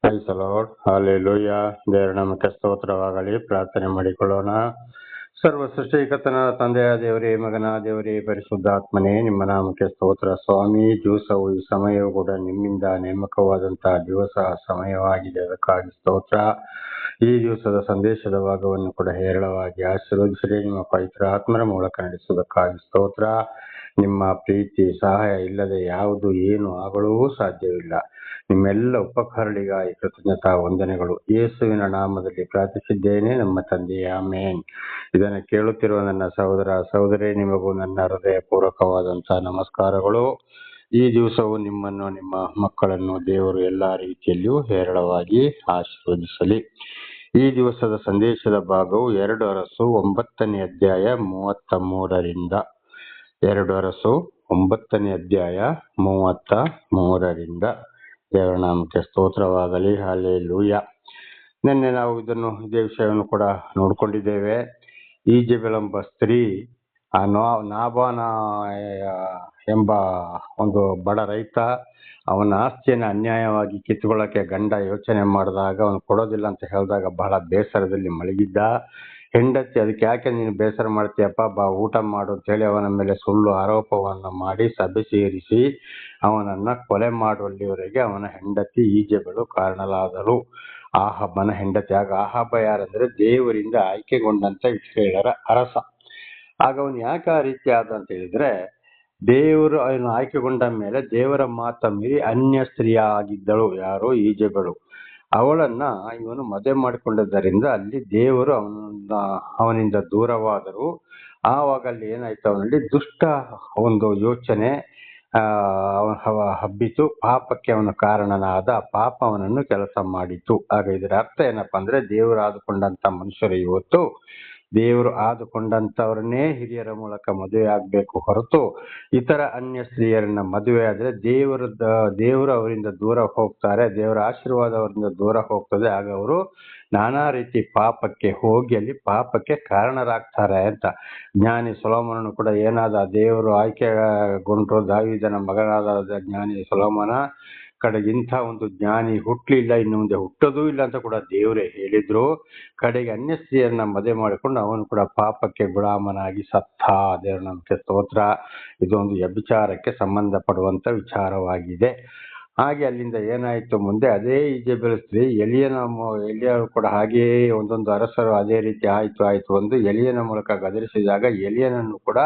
Price lord, hallelujah. ದೇವರ ನಾಮಕ್ಕೆ ಸ್ತೋತ್ರವಾಗಲಿ. ಪ್ರಾರ್ಥನೆ ಮಾಡಿಕೊಳ್ಳೋಣ. ಸರ್ವ ಸೃಷ್ಟಿಕರ್ತನಾದ ತಂದೆಯ ದೇವರೇ, ಮಗನ ದೇವರೇ, ಪರಿಶುದ್ಧಾತ್ಮನೇ, ನಿಮ್ಮ ನಾಮಕ್ಕೆ ಸ್ತೋತ್ರ ಸ್ವಾಮಿ. ದಿವಸವು ಈ ಸಮಯವು ಕೂಡ ನಿಮ್ಮಿಂದ ನೇಮಕವಾದಂತಹ ದಿವಸ ಸಮಯವಾಗಿದೆ, ಅದಕ್ಕಾಗಿ ಸ್ತೋತ್ರ. ಈ ದಿವಸದ ಸಂದೇಶದ ಭಾಗವನ್ನು ಕೂಡ ಹೇರಳವಾಗಿ ಆಶೀರ್ವದಿಸಿರಿ. ನಿಮ್ಮ ಪವಿತ್ರ ಆತ್ಮರ ಮೂಲಕ ನಡೆಸುವುದಕ್ಕಾಗಿ ಸ್ತೋತ್ರ. ನಿಮ್ಮ ಪ್ರೀತಿ ಸಹಾಯ ಇಲ್ಲದೆ ಯಾವುದು ಏನು ಆಗಲೂ ಸಾಧ್ಯವಿಲ್ಲ. ನಿಮ್ಮೆಲ್ಲ ಉಪಕಾರಗಳಿಗಾಗಿ ಕೃತಜ್ಞತಾ ವಂದನೆಗಳು. ಯೇಸುವಿನ ನಾಮದಲ್ಲಿ ಪ್ರಾರ್ಥಿಸಿದ್ದೇನೆ ನಮ್ಮ ತಂದೆಯೇ, ಆಮೆನ್. ಇದನ್ನು ಕೇಳುತ್ತಿರುವ ನನ್ನ ಸಹೋದರ ಸಹೋದರಿ, ನಿಮಗೂ ನನ್ನ ಹೃದಯ ಪೂರ್ವಕವಾದಂತಹ ನಮಸ್ಕಾರಗಳು. ಈ ದಿವಸವು ನಿಮ್ಮನ್ನು ನಿಮ್ಮ ಮಕ್ಕಳನ್ನು ದೇವರು ಎಲ್ಲಾ ರೀತಿಯಲ್ಲಿಯೂ ಹೇರಳವಾಗಿ ಆಶೀರ್ವದಿಸಲಿ. ಈ ದಿವಸದ ಸಂದೇಶದ ಭಾಗವು 2 ಅರಸು 9ನೇ ಅಧ್ಯಾಯ 33ರಿಂದ 2 ಅರಸು 9ನೇ ಅಧ್ಯಾಯ 33ರಿಂದ. ದೇವರ ನಾಮಕ್ಕೆ ಸ್ತೋತ್ರವಾಗಲಿ. ಹಲ್ಲೆಲೂಯಾ. ನಿನ್ನೆ ನಾವು ಇದೇ ವಿಷಯವನ್ನು ಕೂಡ ನೋಡ್ಕೊಂಡಿದ್ದೇವೆ. ಈಜೆಬೆಲ್ ಎಂಬ ಸ್ತ್ರೀ ಆ ನಾಬಾನ ಎಂಬ ಒಂದು ಬಡ ರೈತ ಅವನ ಆಸ್ತಿಯನ್ನು ಅನ್ಯಾಯವಾಗಿ ಕಿತ್ತುಕೊಳ್ಳಕ್ಕೆ ಗಂಡ ಯೋಚನೆ ಮಾಡಿದಾಗ, ಅವನು ಕೊಡೋದಿಲ್ಲ ಅಂತ ಹೇಳಿದಾಗ ಬಹಳ ಬೇಸರದಲ್ಲಿ ಮಲಗಿದ್ದ. ಹೆಂಡತಿ, ಅದಕ್ಕೆ ಯಾಕೆ ನೀನು ಬೇಸರ ಮಾಡ್ತೀಯಪ್ಪ, ಬಾ ಊಟ ಮಾಡು ಅಂತ ಹೇಳಿ ಅವನ ಮೇಲೆ ಸುಳ್ಳು ಆರೋಪವನ್ನು ಮಾಡಿ ಸಭೆ ಸೇರಿಸಿ ಅವನನ್ನ ಕೊಲೆ ಮಾಡುವಲ್ಲಿವರೆಗೆ ಅವನ ಹೆಂಡತಿ ಈಜೆಬೆಲು ಕಾರಣಲಾದಳು. ಆಹಾಬನ ಹೆಂಡತಿ. ಆಗ ಆಹಾಬ ಯಾರಂದ್ರೆ ದೇವರಿಂದ ಆಯ್ಕೆಗೊಂಡಂತ ಇಸ್ರಾಯೇಲರ ಅರಸ. ಆಗ ಅವನು ಯಾಕೆ ಆ ರೀತಿ ಆದ ಅಂತ ಹೇಳಿದ್ರೆ, ದೇವರು ಅವನು ಆಯ್ಕೆಗೊಂಡ ಮೇಲೆ ದೇವರ ಮಾತ ಮೀರಿ ಅನ್ಯ ಸ್ತ್ರೀಯ ಆಗಿದ್ದಳು. ಯಾರು? ಈಜೆಬೆಲು. ಅವಳನ್ನ ಇವನು ಮದುವೆ ಮಾಡಿಕೊಂಡಿದ್ದರಿಂದ ಅಲ್ಲಿ ದೇವರು ಅವನಿಂದ ದೂರವಾದರು. ಆವಾಗ ಅಲ್ಲಿ ಏನಾಯ್ತು, ಅವನಲ್ಲಿ ದುಷ್ಟ ಒಂದು ಯೋಚನೆ ಹಬ್ಬಿತು. ಪಾಪಕ್ಕೆ ಅವನ ಕಾರಣನಾದ. ಪಾಪ ಅವನನ್ನು ಕೆಲಸ ಮಾಡಿತು. ಆಗ ಇದರ ಅರ್ಥ ಏನಪ್ಪಾ ಅಂದ್ರೆ, ದೇವರು ಆದುಕೊಂಡಂತ ಮನುಷ್ಯರು ಇವತ್ತು ದೇವರು ಆದುಕೊಂಡಂತವ್ರನ್ನೇ ಹಿರಿಯರ ಮೂಲಕ ಮದುವೆ ಆಗ್ಬೇಕು ಹೊರತು ಇತರ ಅನ್ಯ ಸ್ತ್ರೀಯರನ್ನ ಮದುವೆ ಆದ್ರೆ ದೇವರು ಅವರಿಂದ ದೂರ ಹೋಗ್ತಾರೆ, ದೇವರ ಆಶೀರ್ವಾದ ಅವರಿಂದ ದೂರ ಹೋಗ್ತದೆ. ಆಗ ಅವರು ನಾನಾ ರೀತಿ ಪಾಪಕ್ಕೆ ಹೋಗಿ ಅಲ್ಲಿ ಪಾಪಕ್ಕೆ ಕಾರಣರಾಗ್ತಾರೆ ಅಂತ. ಜ್ಞಾನಿ ಸೊಲೊಮೋನನು ಕೂಡ ಏನಾದ, ದೇವರು ಆಯ್ಕೆಗೊಂಡ್ರು ದಾವೀದನ ಮಗನಾದ ಜ್ಞಾನಿ ಸೊಲೊಮೋನ ಕಡೆಗೆ ಇಂಥ ಒಂದು ಜ್ಞಾನಿ ಹುಟ್ಟಲಿಲ್ಲ, ಇನ್ನು ಮುಂದೆ ಹುಟ್ಟೋದೂ ಇಲ್ಲ ಅಂತ ಕೂಡ ದೇವರೇ ಹೇಳಿದ್ರು. ಕಡೆಗೆ ಅನ್ಯ ಸ್ತ್ರೀಯರನ್ನ ಮದುವೆ ಮಾಡಿಕೊಂಡು ಅವನು ಕೂಡ ಪಾಪಕ್ಕೆ ಗುಲಾಮನಾಗಿ ಸತ್ತ. ದೇವರ ನಾಮಕ್ಕೆ ಸ್ತೋತ್ರ. ಇದೊಂದು ವ್ಯಭಿಚಾರಕ್ಕೆ ಸಂಬಂಧಪಡುವಂತ ವಿಚಾರವಾಗಿದೆ. ಹಾಗೆ ಅಲ್ಲಿಂದ ಏನಾಯ್ತು, ಮುಂದೆ ಅದೇ ಈಜೆಬೆಲ್ ಸ್ತ್ರೀ ಎಲಿಯನು ಕೂಡ ಹಾಗೆಯೇ ಒಂದೊಂದು ಅರಸರು ಅದೇ ರೀತಿ ಆಯ್ತು ಒಂದು ಎಲಿಯನ ಮೂಲಕ ಗದರಿಸಿದಾಗ ಎಲಿಯನನ್ನು ಕೂಡ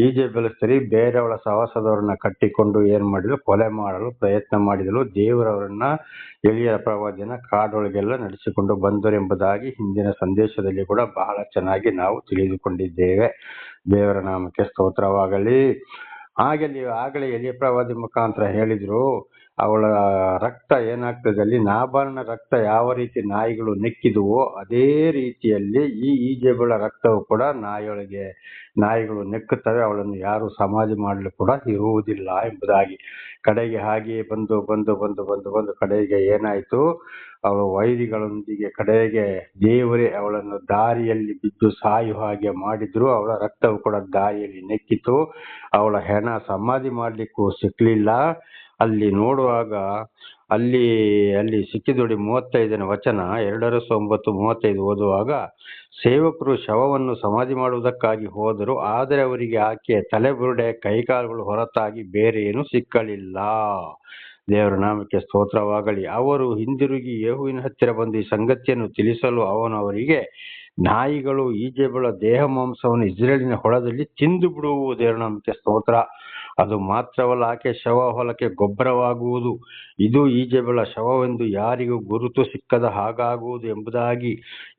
ಈಜೆಬೆಲ್ ಸ್ತ್ರೀ ಬೇರೆಯವಳ ಸಹವಾಸದವರನ್ನ ಕಟ್ಟಿಕೊಂಡು ಏನ್ ಮಾಡಿದ್ರು, ಕೊಲೆ ಮಾಡಲು ಪ್ರಯತ್ನ ಮಾಡಿದಳು. ದೇವರವರನ್ನ ಎಲಿಯ ಪ್ರವಾದಿನ ಕಾಡೊಳಗೆಲ್ಲ ನಡೆಸಿಕೊಂಡು ಬಂದರು ಎಂಬುದಾಗಿ ಹಿಂದಿನ ಸಂದೇಶದಲ್ಲಿ ಕೂಡ ಬಹಳ ಚೆನ್ನಾಗಿ ನಾವು ತಿಳಿದುಕೊಂಡಿದ್ದೇವೆ. ದೇವರ ನಾಮಕ್ಕೆ ಸ್ತೋತ್ರವಾಗಲಿ. ಆಗಲೇ ಎಲಿಯ ಪ್ರವಾದಿ ಮುಖಾಂತರ ಹೇಳಿದ್ರು, ಅವಳ ರಕ್ತ ಏನಾಗ್ತದೆ, ಅಲ್ಲಿ ನಾಬಾಲನ ರಕ್ತ ಯಾವ ರೀತಿ ನಾಯಿಗಳು ನೆಕ್ಕಿದುವೋ ಅದೇ ರೀತಿಯಲ್ಲಿ ಈ ಈಜೆಬೆಳ ರಕ್ತವು ಕೂಡ ನಾಯಿಗಳು ನೆಕ್ಕುತ್ತವೆ, ಅವಳನ್ನು ಯಾರು ಸಮಾಧಿ ಮಾಡಲು ಕೂಡ ಇರುವುದಿಲ್ಲ ಎಂಬುದಾಗಿ. ಕಡೆಗೆ ಹಾಗೆಯೇ ಬಂದು ಕಡೆಗೆ ಏನಾಯ್ತು, ಅವಳು ವೈರಿಗಳೊಂದಿಗೆ ಕಡೆಗೆ ದೇವರೇ ಅವಳನ್ನು ದಾರಿಯಲ್ಲಿ ಬಿದ್ದು ಸಾಯುವ ಹಾಗೆ ಮಾಡಿದ್ರು. ಅವಳ ರಕ್ತವು ಕೂಡ ದಾರಿಯಲ್ಲಿ ನೆಕ್ಕಿತು. ಅವಳ ಹೆಣ ಸಮಾಧಿ ಮಾಡ್ಲಿಕ್ಕೂ ಸಿಕ್ಲಿಲ್ಲ. ಅಲ್ಲಿ ನೋಡುವಾಗ ಅಲ್ಲಿ ಸಿಕ್ಕಿದೊಡಿ 35ನೇ ವಚನ, 2 ಅರಸು 9:35 ಓದುವಾಗ, ಸೇವಕರು ಶವವನ್ನು ಸಮಾಧಿ ಮಾಡುವುದಕ್ಕಾಗಿ ಹೋದರು, ಆದರೆ ಅವರಿಗೆ ಆಕೆಯ ತಲೆಬುರುಡೆ ಕೈಕಾಲುಗಳು ಹೊರತಾಗಿ ಬೇರೆ ಏನು ಸಿಕ್ಕಲಿಲ್ಲ. ದೇವರ ನಾಮಕ್ಕೆ ಸ್ತೋತ್ರವಾಗಲಿ. ಅವರು ಹಿಂದಿರುಗಿ ಯೇಹುವಿನ ಹತ್ತಿರ ಬಂದು ಈ ಸಂಗತಿಯನ್ನು ತಿಳಿಸಲು ಅವನು ಅವರಿಗೆ, ನಾಯಿಗಳು ಈಜೆಬೆಳ ದೇಹ ಮಾಂಸವನ್ನು ಇಸ್ರೇಲಿನ ಹೊಲದಲ್ಲಿ ತಿಂದು ಬಿಡುವು. ದೇವರ ನಾಮಕ್ಕೆ ಸ್ತೋತ್ರ. ಅದು ಮಾತ್ರವಲ್ಲ, ಆಕೆ ಶವ ಹೊಲಕ್ಕೆ ಗೊಬ್ಬರವಾಗುವುದು. ಇದು ಈಜೆಬೆಳ ಶವವೆಂದು ಯಾರಿಗೂ ಗುರುತು ಸಿಕ್ಕದ ಹಾಗಾಗುವುದು ಎಂಬುದಾಗಿ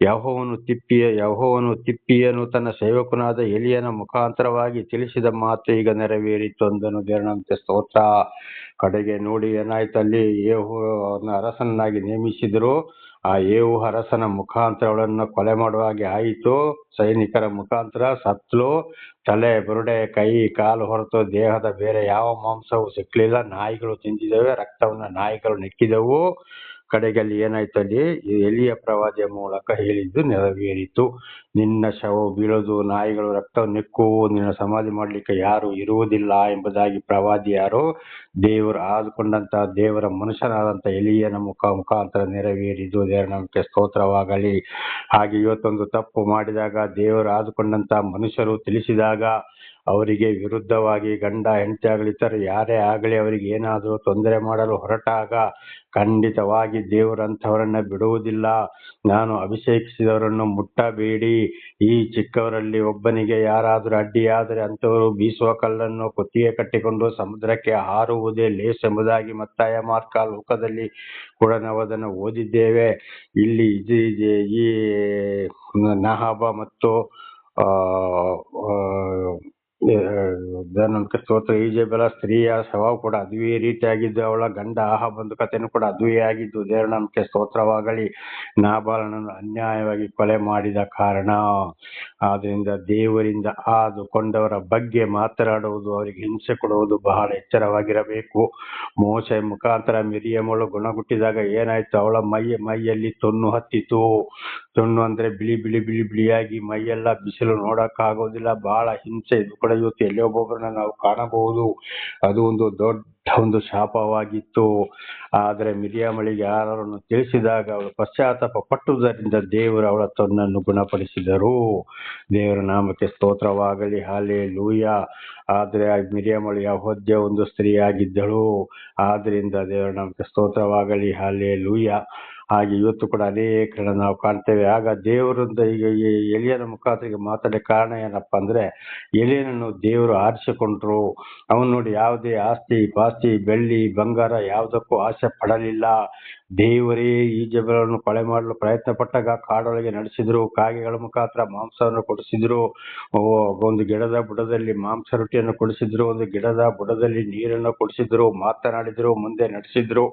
ಯೆಹೋವನು ತಿಪ್ಪಿಯನು ತನ್ನ ಸೇವಕನಾದ ಎಲಿಯನ ಮುಖಾಂತರವಾಗಿ ತಿಳಿಸಿದ ಮಾತು ಈಗ ನೆರವೇರಿತು ಅಂದನು. ದೇವರ ನಾಮಕ್ಕೆ ಸ್ತೋತ್ರ. ಕಡೆಗೆ ನೋಡಿ ಏನಾಯ್ತು, ಅಲ್ಲಿ ಯೇಹುವನ್ನು ಅರಸನಾಗಿ ನೇಮಿಸಿದ್ರು. ಆ ಯೇಹು ಅರಸನ ಮುಖಾಂತರ ಅವಳನ್ನು ಕೊಲೆ ಮಾಡುವ ಹಾಗೆ ಆಯಿತು. ಸೈನಿಕರ ಮುಖಾಂತರ ಸತ್ಲು. ತಲೆ, ಬುರುಡೆ, ಕೈ, ಕಾಲು ಹೊರತು ದೇಹದ ಬೇರೆ ಯಾವ ಮಾಂಸವೂ ಸಿಕ್ಕಲಿಲ್ಲ. ನಾಯಿಗಳು ತಿಂದಿದ್ದಾವೆ, ರಕ್ತವನ್ನ ನಾಯಿಗಳು ನೆಕ್ಕಿದವು. ಕಡೆಗೆ ಅಲ್ಲಿ ಏನಾಯ್ತು, ಅಲ್ಲಿ ಎಲಿಯ ಪ್ರವಾದಿಯ ಮೂಲಕ ಹೇಳಿದ್ದು ನೆರವೇರಿತು. ನಿನ್ನ ಶವ ಬೀಳೋದು, ನಾಯಿಗಳು ರಕ್ತ ನೆಕ್ಕುವು, ನಿನ್ನ ಸಮಾಧಿ ಮಾಡ್ಲಿಕ್ಕೆ ಯಾರು ಇರುವುದಿಲ್ಲ ಎಂಬುದಾಗಿ ಪ್ರವಾದಿ ಯಾರು, ದೇವರು ಆದುಕೊಂಡಂತ ದೇವರ ಮನುಷ್ಯನಾದಂತ ಎಲಿಯನ ಮುಖಾಂತರ ನೆರವೇರಿದ್ದು. ದೇವರ ನಾಮಕ್ಕೆ ಸ್ತೋತ್ರವಾಗಲಿ. ಹಾಗೆ ಇವತ್ತೊಂದು ತಪ್ಪು ಮಾಡಿದಾಗ ದೇವರು ಆದುಕೊಂಡಂತ ಮನುಷ್ಯರು ತಿಳಿಸಿದಾಗ ಅವರಿಗೆ ವಿರುದ್ಧವಾಗಿ ಗಂಡ ಹೆಂಡತಿ ಆಗಲಿ ಇತರ ಯಾರೇ ಆಗಲಿ ಅವರಿಗೆ ಏನಾದರೂ ತೊಂದರೆ ಮಾಡಲು ಹೊರಟಾಗ ಖಂಡಿತವಾಗಿ ದೇವರಂಥವರನ್ನ ಬಿಡುವುದಿಲ್ಲ. ನಾನು ಅಭಿಷೇಕಿಸಿದವರನ್ನು ಮುಟ್ಟಬೇಡಿ, ಈ ಚಿಕ್ಕವರಲ್ಲಿ ಒಬ್ಬನಿಗೆ ಯಾರಾದರೂ ಅಡ್ಡಿಯಾದರೆ ಅಂಥವರು ಬೀಸುವ ಕಲ್ಲನ್ನು ಕುತ್ತಿಗೆ ಕಟ್ಟಿಕೊಂಡು ಸಮುದ್ರಕ್ಕೆ ಹಾರುವುದೇ ಲೇಸು ಎಂಬುದಾಗಿ ಮತ್ತಾಯ ಮಾರ್ಕ ಲೋಕದಲ್ಲಿ ಕೂಡ ನಾವು ಅದನ್ನು ಓದಿದ್ದೇವೆ. ಇಲ್ಲಿ ಈ ನಹಾಬ ಮತ್ತು ನಮ್ಗೆ ಸ್ತೋತ್ರ ಈಜೆಬೆಲ ಸ್ತ್ರೀಯ ಶವ ಕೂಡ ಅದುವೇ ರೀತಿಯಾಗಿದ್ದು, ಅವಳ ಗಂಡ ಆಹಾಬಂದು ಕಥೆನೂ ಕೂಡ ಅದುವೇ ಆಗಿದ್ದು. ದೇವರ ನಮ್ಗೆ ಸ್ತೋತ್ರವಾಗಲಿ. ನಾಬಾಲನನ್ನು ಅನ್ಯಾಯವಾಗಿ ಕೊಲೆ ಮಾಡಿದ ಕಾರಣ, ಆದ್ರಿಂದ ದೇವರಿಂದ ಆದುಕೊಂಡವರ ಬಗ್ಗೆ ಮಾತನಾಡುವುದು, ಅವರಿಗೆ ಹಿಂಸೆ ಕೊಡುವುದು ಬಹಳ ಎಚ್ಚರವಾಗಿರಬೇಕು. ಮೋಶೆ ಮುಖಾಂತರ ಮಿರಿಯಮಳು ಗುಣಗುಟ್ಟಿದಾಗ ಏನಾಯ್ತು, ಅವಳ ಮೈಯಲ್ಲಿ ತೊನ್ನು ಹತ್ತಿತು. ತೊನ್ನು ಅಂದ್ರೆ ಬಿಳಿ ಬಿಳಿ ಬಿಳಿ ಬಿಳಿಯಾಗಿ ಮೈಯೆಲ್ಲ ಬಿಸಿಲು ನೋಡಕ್ಕಾಗೋದಿಲ್ಲ, ಬಹಳ ಹಿಂಸೆ. ಇದು ಕೂಡ ಇವತ್ತು ಎಲ್ಲೇ ಒಬ್ಬೊಬ್ಬರನ್ನ ನಾವು ಕಾಣಬಹುದು. ಅದು ಒಂದು ದೊಡ್ಡ ಒಂದು ಶಾಪವಾಗಿತ್ತು. ಆದರೆ ಮಿರಿಯಮಳಿಗೆ ಯಾರನ್ನು ತಿಳಿಸಿದಾಗ ಅವಳು ಪಶ್ಚಾತ್ತಾಪ ಪಟ್ಟುದರಿಂದ ದೇವರು ಅವಳ ತೊನ್ನನ್ನು ಗುಣಪಡಿಸಿದರು. ದೇವರ ನಾಮಕ್ಕೆ ಸ್ತೋತ್ರವಾಗಲಿ. ಹಲ್ಲೆಲೂಯಾ. ಆದ್ರೆ ಮಿರಿಯಮಳು ಯೆಹೂದ್ಯ ಒಂದು ಸ್ತ್ರೀಯಾಗಿದ್ದಳು. ಆದ್ರಿಂದ ದೇವರ ನಾಮಕ್ಕೆ ಸ್ತೋತ್ರವಾಗಲಿ. ಹಲ್ಲೆಲೂಯಾ. ಹಾಗೆ ಇವತ್ತು ಕೂಡ ಅನೇಕರನ್ನ ನಾವು ಕಾಣ್ತೇವೆ. ಆಗ ದೇವರಿಂದ ಈಗ ಈ ಎಲಿಯನ ಮುಖಾಂತರ ಮಾತಾಡೋ ಕಾರಣ ಏನಪ್ಪಾ ಅಂದ್ರೆ, ಎಲಿಯನನ್ನು ದೇವರು ಆರಿಸಿಕೊಂಡ್ರು. ಅವನು ನೋಡಿ ಯಾವುದೇ ಆಸ್ತಿ ಪಾಸ್ತಿ ಬೆಳ್ಳಿ ಬಂಗಾರ ಯಾವುದಕ್ಕೂ ಆಸೆ ಪಡಲಿಲ್ಲ. ದೇವರೇ ಈಜೆಬೆಲನ್ನು ಕೊಲೆ ಮಾಡಲು ಪ್ರಯತ್ನ ಪಟ್ಟಾಗ ಕಾಡೊಳಗೆ ನಡೆಸಿದ್ರು, ಕಾಗೆಗಳ ಮುಖಾಂತರ ಮಾಂಸವನ್ನು ಕೊಡಿಸಿದ್ರು, ಒಂದು ಗಿಡದ ಬುಡದಲ್ಲಿ ಮಾಂಸ ರೊಟ್ಟಿಯನ್ನು ಕೊಡಿಸಿದ್ರು, ಒಂದು ಗಿಡದ ಬುಡದಲ್ಲಿ ನೀರನ್ನು ಕೊಡಿಸಿದ್ರು, ಮಾತನಾಡಿದ್ರು, ಮುಂದೆ ನಡೆಸಿದ್ರು.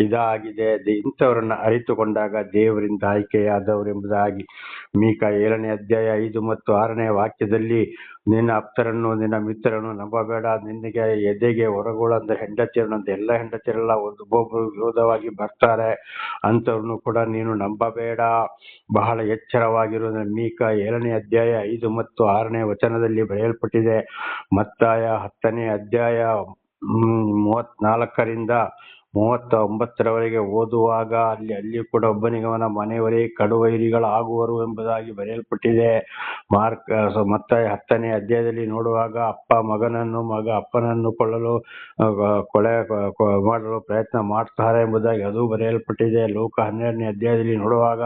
ಇದಾಗಿದೆ. ಇಂಥವರನ್ನ ಅರಿತುಕೊಂಡಾಗ ದೇವರಿಂದ ಆಯ್ಕೆಯಾದವರು ಎಂಬುದಾಗಿ ಮೀಕ 7ನೇ ಅಧ್ಯಾಯ 5 ಮತ್ತು 6ನೇ ವಾಕ್ಯದಲ್ಲಿ, ನಿನ್ನ ಆಪ್ತರನ್ನು ನಿನ್ನ ಮಿತ್ರರನ್ನು ನಂಬಬೇಡ, ನಿನಗೆ ಎದೆಗೆ ಹೊರಗೋಳು ಅಂದ್ರೆ ಹೆಂಡತಿಯರನ್ನು, ಎಲ್ಲ ಹೆಂಡತಿಯರೆಲ್ಲ ಒಬ್ಬೊಬ್ಬರು ವಿರೋಧವಾಗಿ ಬರ್ತಾರೆ, ಅಂಥವ್ರನ್ನು ಕೂಡ ನೀನು ನಂಬಬೇಡ, ಬಹಳ ಎಚ್ಚರವಾಗಿರುವುದನ್ನು ಮೀಕ 7ನೇ ಅಧ್ಯಾಯ 5 ಮತ್ತು 6ನೇ ವಚನದಲ್ಲಿ ಬರೆಯಲ್ಪಟ್ಟಿದೆ. ಮತ್ತಾಯ 10ನೇ ಅಧ್ಯಾಯ 34ರಿಂದ 39ರವರೆಗೆ ಓದುವಾಗ ಅಲ್ಲಿ ಕೂಡ ಒಬ್ಬನಿಗವನ ಮನೆಯವರೇ ಕಡುವೈರಿಗಳಾಗುವರು ಎಂಬುದಾಗಿ ಬರೆಯಲ್ಪಟ್ಟಿದೆ. ಮತ್ತಾಯ 10ನೇ ಅಧ್ಯಾಯದಲ್ಲಿ ನೋಡುವಾಗ ಅಪ್ಪ ಮಗನನ್ನು, ಮಗ ಅಪ್ಪನನ್ನು ಕೊಲೆ ಮಾಡಲು ಪ್ರಯತ್ನ ಮಾಡ್ತಾರೆ ಎಂಬುದಾಗಿ ಅದು ಬರೆಯಲ್ಪಟ್ಟಿದೆ. ಲೋಕ 12ನೇ ಅಧ್ಯಾಯದಲ್ಲಿ ನೋಡುವಾಗ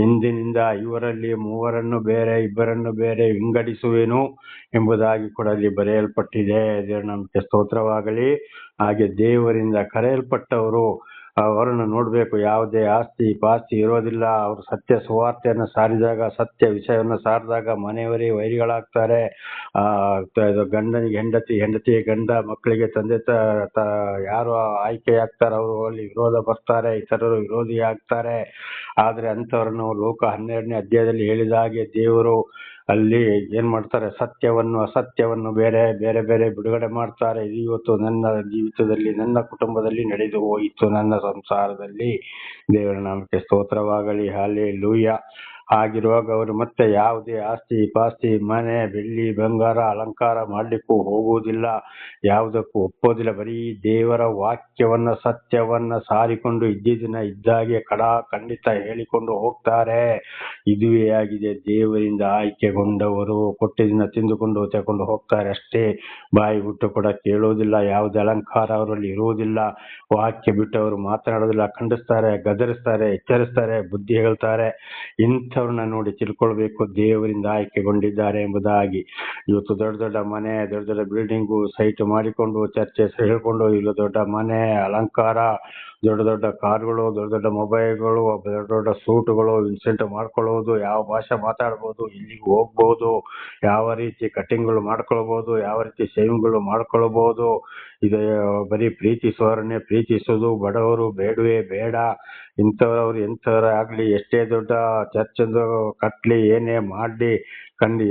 ಇಂದಿನಿಂದ ಇವರಲ್ಲಿ 3 ಬೇರೆ 2 ಬೇರೆ ವಿಂಗಡಿಸುವೆನು ಎಂಬುದಾಗಿ ಕೂಡ ಅಲ್ಲಿ ಬರೆಯಲ್ಪಟ್ಟಿದೆ. ದೇವರ ನಾಮಕ್ಕೆ ಸ್ತೋತ್ರವಾಗಲಿ. ಹಾಗೆ ದೇವರಿಂದ ಕರೆಯಲ್ಪಟ್ಟವರು ಅವರನ್ನು ನೋಡ್ಬೇಕು. ಯಾವುದೇ ಆಸ್ತಿ ಪಾಸ್ತಿ ಇರೋದಿಲ್ಲ. ಅವರು ಸತ್ಯ ಸುವಾರ್ತೆಯನ್ನು ಸಾರಿದಾಗ, ಸತ್ಯ ವಿಷಯವನ್ನು ಸಾರಿದಾಗ ಮನೆಯವರೇ ವೈರಿಗಳಾಗ್ತಾರೆ. ಗಂಡನಿಗೆ ಹೆಂಡತಿ, ಹೆಂಡತಿಗೆ ಗಂಡ, ಮಕ್ಕಳಿಗೆ ತಂದೆ ಯಾರು ಆಯ್ಕೆಯಾಗ್ತಾರೆ ಅವರು ಅಲ್ಲಿ ವಿರೋಧ ಬರ್ತಾರೆ, ಇತರರು ವಿರೋಧಿ ಆಗ್ತಾರೆ. ಆದ್ರೆ ಅಂಥವ್ರನ್ನು ಲೋಕ 12ನೇ ಅಧ್ಯಾಯದಲ್ಲಿ ಹೇಳಿದ ಹಾಗೆ ದೇವರು ಅಲ್ಲಿ ಏನ್ ಮಾಡ್ತಾರೆ, ಸತ್ಯವನ್ನು ಅಸತ್ಯವನ್ನು ಬೇರೆ ಬೇರೆ ಬೇರೆ ಬಿಡುಗಡೆ ಮಾಡ್ತಾರೆ. ಇದು ಇವತ್ತು ನನ್ನ ಜೀವಿತದಲ್ಲಿ, ನನ್ನ ಕುಟುಂಬದಲ್ಲಿ ನಡೆದು ಹೋಯಿತು, ನನ್ನ ಸಂಸಾರದಲ್ಲಿ. ದೇವರ ನಾಮಕ್ಕೆ ಸ್ತೋತ್ರವಾಗಲಿ. ಹಲ್ಲೆಲೂಯಾ. ಹಾಗಿರುವಾಗ ಅವರು ಮತ್ತೆ ಯಾವುದೇ ಆಸ್ತಿ ಪಾಸ್ತಿ ಮನೆ ಬೆಳ್ಳಿ ಬಂಗಾರ ಅಲಂಕಾರ ಮಾಡ್ಲಿಕ್ಕೂ ಹೋಗುವುದಿಲ್ಲ, ಯಾವುದಕ್ಕೂ ಒಪ್ಪೋದಿಲ್ಲ. ಬರೀ ದೇವರ ವಾಕ್ಯವನ್ನ ಸತ್ಯವನ್ನ ಸಾರಿಕೊಂಡು ಇದ್ದಿದ್ದನ್ನ ಇದ್ದಾಗೆ ಖಂಡಿತ ಹೇಳಿಕೊಂಡು ಹೋಗ್ತಾರೆ. ಇದುವೇ ಆಗಿದೆ ದೇವರಿಂದ ಆಯ್ಕೆಗೊಂಡವರು. ಕೊಟ್ಟಿದ್ದನ್ನ ತಿಂದುಕೊಂಡು ತಗೊಂಡು ಹೋಗ್ತಾರೆ ಅಷ್ಟೇ. ಬಾಯಿ ಬಿಟ್ಟು ಕೂಡ ಕೇಳೋದಿಲ್ಲ. ಯಾವುದೇ ಅಲಂಕಾರ ಅವರಲ್ಲಿ ಇರುವುದಿಲ್ಲ. ವಾಕ್ಯ ಬಿಟ್ಟು ಅವರು ಮಾತನಾಡೋದಿಲ್ಲ. ಖಂಡಿಸ್ತಾರೆ, ಗದರಿಸ್ತಾರೆ, ಎಚ್ಚರಿಸ್ತಾರೆ, ಬುದ್ಧಿ ಹೇಳ್ತಾರೆ. ಇಂಥವ್ರನ್ನ ನೋಡಿ ತಿಳ್ಕೊಳ್ಬೇಕು ದೇವರಿಂದ ಆಯ್ಕೆಗೊಂಡಿದ್ದಾರೆ ಎಂಬುದಾಗಿ. ಇವತ್ತು ದೊಡ್ಡ ದೊಡ್ಡ ಮನೆ, ದೊಡ್ಡ ದೊಡ್ಡ ಬಿಲ್ಡಿಂಗು ಸೈಟ್ ಮಾಡಿಕೊಂಡು ಚರ್ಚೆ ಹೇಳ್ಕೊಂಡು, ಇಲ್ಲ ದೊಡ್ಡ ಮನೆ ಅಲಂಕಾರ, ದೊಡ್ಡ ದೊಡ್ಡ ಕಾರ್ಗಳು, ದೊಡ್ಡ ದೊಡ್ಡ ಮೊಬೈಲ್ಗಳು, ದೊಡ್ಡ ದೊಡ್ಡ ಸೂಟುಗಳು, ಇನ್ಸೆಂಟ್ ಮಾಡ್ಕೊಳ್ಳೋದು, ಯಾವ ಭಾಷೆ ಮಾತಾಡ್ಬೋದು, ಇಲ್ಲಿಗೆ ಹೋಗ್ಬೋದು, ಯಾವ ರೀತಿ ಕಟಿಂಗ್ಗಳು ಮಾಡ್ಕೊಳ್ಬೋದು, ಯಾವ ರೀತಿ ಶೇವಿಂಗ್ಗಳು ಮಾಡ್ಕೊಳ್ಬೋದು. ಇದು ಬರೀ ಪ್ರೀತಿಸುವವರನ್ನೇ ಪ್ರೀತಿಸೋದು, ಬಡವರು ಬೇಡವೇ ಬೇಡ. ಇಂಥವ್ರವ್ರು ಎಂಥವ್ರ ಆಗ್ಲಿ, ಎಷ್ಟೇ ದೊಡ್ಡ ಚರ್ಚ್ ಕಟ್ಲಿ, ಏನೇ ಮಾಡ್ಲಿ,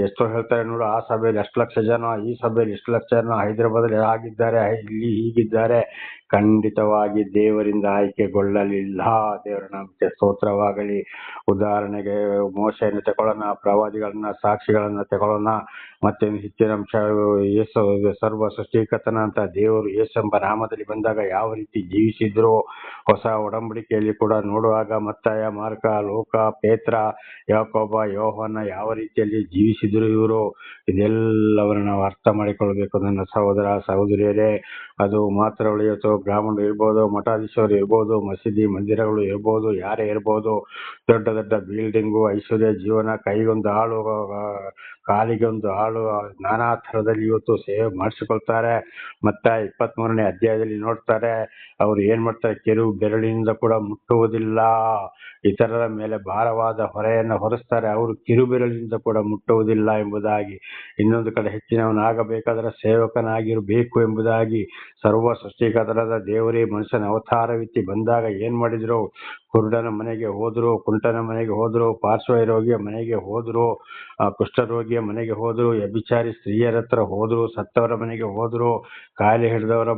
ಎಷ್ಟೋ ಹೇಳ್ತಾರೆ ನೋಡು, ಆ ಸಭೆಯಲ್ಲಿ 10 ಲಕ್ಷ ಜನ, ಈ ಸಭೆಯಲ್ಲಿ 10 ಲಕ್ಷ ಜನ, ಹೈದರಾಬಾದಲ್ಲಿ ಆಗಿದ್ದಾರೆ, ಇಲ್ಲಿ ಹೀಗಿದ್ದಾರೆ. ಖಂಡಿತವಾಗಿ ದೇವರಿಂದ ಆಯ್ಕೆಗೊಳ್ಳಲಿಲ್ಲ. ದೇವರ ನಾಮಕ್ಕೆ ಸ್ತೋತ್ರವಾಗಲಿ. ಉದಾಹರಣೆಗೆ ಮೋಶೆಯನ್ನು ತಗೊಳ್ಳೋಣ, ಪ್ರವಾದಿಗಳನ್ನ, ಸಾಕ್ಷಿಗಳನ್ನ ತಗೊಳ್ಳೋಣ. ಮತ್ತೆ ಹೆಚ್ಚಿನ ಅಂಶ ಯೇಸು ಸರ್ವ ಸೃಷ್ಟಿಕರ್ತನ ಅಂತ ದೇವರು ಯೇಸೆಂಬ ನಾಮದಲ್ಲಿ ಬಂದಾಗ ಯಾವ ರೀತಿ ಜೀವಿಸಿದ್ರು, ಹೊಸ ಒಡಂಬಡಿಕೆಯಲ್ಲಿ ಕೂಡ ನೋಡುವಾಗ ಮತ್ತಾಯ, ಮಾರ್ಕ, ಲೋಕ, ಪೇತ್ರ, ಯಾಕೋಬ, ಯೋಹಾನ ಯಾವ ರೀತಿಯಲ್ಲಿ ಜೀವಿಸಿದ್ರು ಇವರು, ಇದೆಲ್ಲವನ್ನು ನಾವು ಅರ್ಥ ಮಾಡಿಕೊಳ್ಬೇಕು ನನ್ನ ಸಹೋದರ ಸಹೋದರಿಯರೇ. ಅದು ಮಾತ್ರ ಉಳಿಯಿತು, ಬ್ರಾಹ್ಮಣರು ಇರ್ಬೋದು, ಮಠಾಧೀಶರು ಇರ್ಬೋದು, ಮಸೀದಿ ಮಂದಿರಗಳು ಇರ್ಬೋದು, ಯಾರೇ ಇರ್ಬೋದು, ದೊಡ್ಡ ದೊಡ್ಡ ಬಿಲ್ಡಿಂಗು, ಐಶ್ವರ್ಯ ಜೀವನ, ಕೈಗೊಂದು ಆಳು, ಕಾಲಿಗೊಂದು ಆಳು, ನಾನಾ ಥರದಲ್ಲಿ ಇವತ್ತು ಸೇವೆ ಮಾಡಿಸಿಕೊಳ್ತಾರೆ. ಮತ್ತೆ 23ನೇ ಅಧ್ಯಾಯದಲ್ಲಿ ನೋಡ್ತಾರೆ, ಅವ್ರು ಏನ್ ಮಾಡ್ತಾರೆ, ಕೆರುಬ್ ಬೆರಳಿನಿಂದ ಕೂಡ ಮುಟ್ಟುವುದಿಲ್ಲ. ಇತರರ ಮೇಲೆ ಭಾರವಾದ ಹೊರೆಯನ್ನು ಹೊರಿಸ್ತಾರೆ, ಅವರು ಕಿರುಬೆರಳಿನಿಂದ ಕೂಡ ಮುಟ್ಟುವುದಿಲ್ಲ ಎಂಬುದಾಗಿ. ಇನ್ನೊಂದು ಕಡೆ ಹೆಚ್ಚಿನವನಾಗಬೇಕಾದ್ರೆ ಸೇವಕನಾಗಿರಬೇಕು ಎಂಬುದಾಗಿ. ಸರ್ವ ಸೃಷ್ಟಿಕರ್ತನಾದ ದೇವರೇ ಮನುಷ್ಯನ ಅವತಾರವಿತ್ತಿ ಬಂದಾಗ ಏನ್ ಮಾಡಿದ್ರು, ಕುರುಡನ ಮನೆಗೆ ಹೋದ್ರು, ಕುಂಟನ ಮನೆಗೆ ಹೋದ್ರು, ಪಾರ್ಶ್ವರೋಗಿಯ ಮನೆಗೆ ಹೋದ್ರು, ಕುಷ್ಠರೋಗಿಯ ಮನೆಗೆ ಹೋದ್ರು, ವ್ಯಭಿಚಾರಿ ಸ್ತ್ರೀಯರ ಹತ್ರ ಹೋದ್ರು, ಸತ್ತವರ ಮನೆಗೆ ಹೋದ್ರು, ಕಾಯಿಲೆ ಹಿಡಿದವರ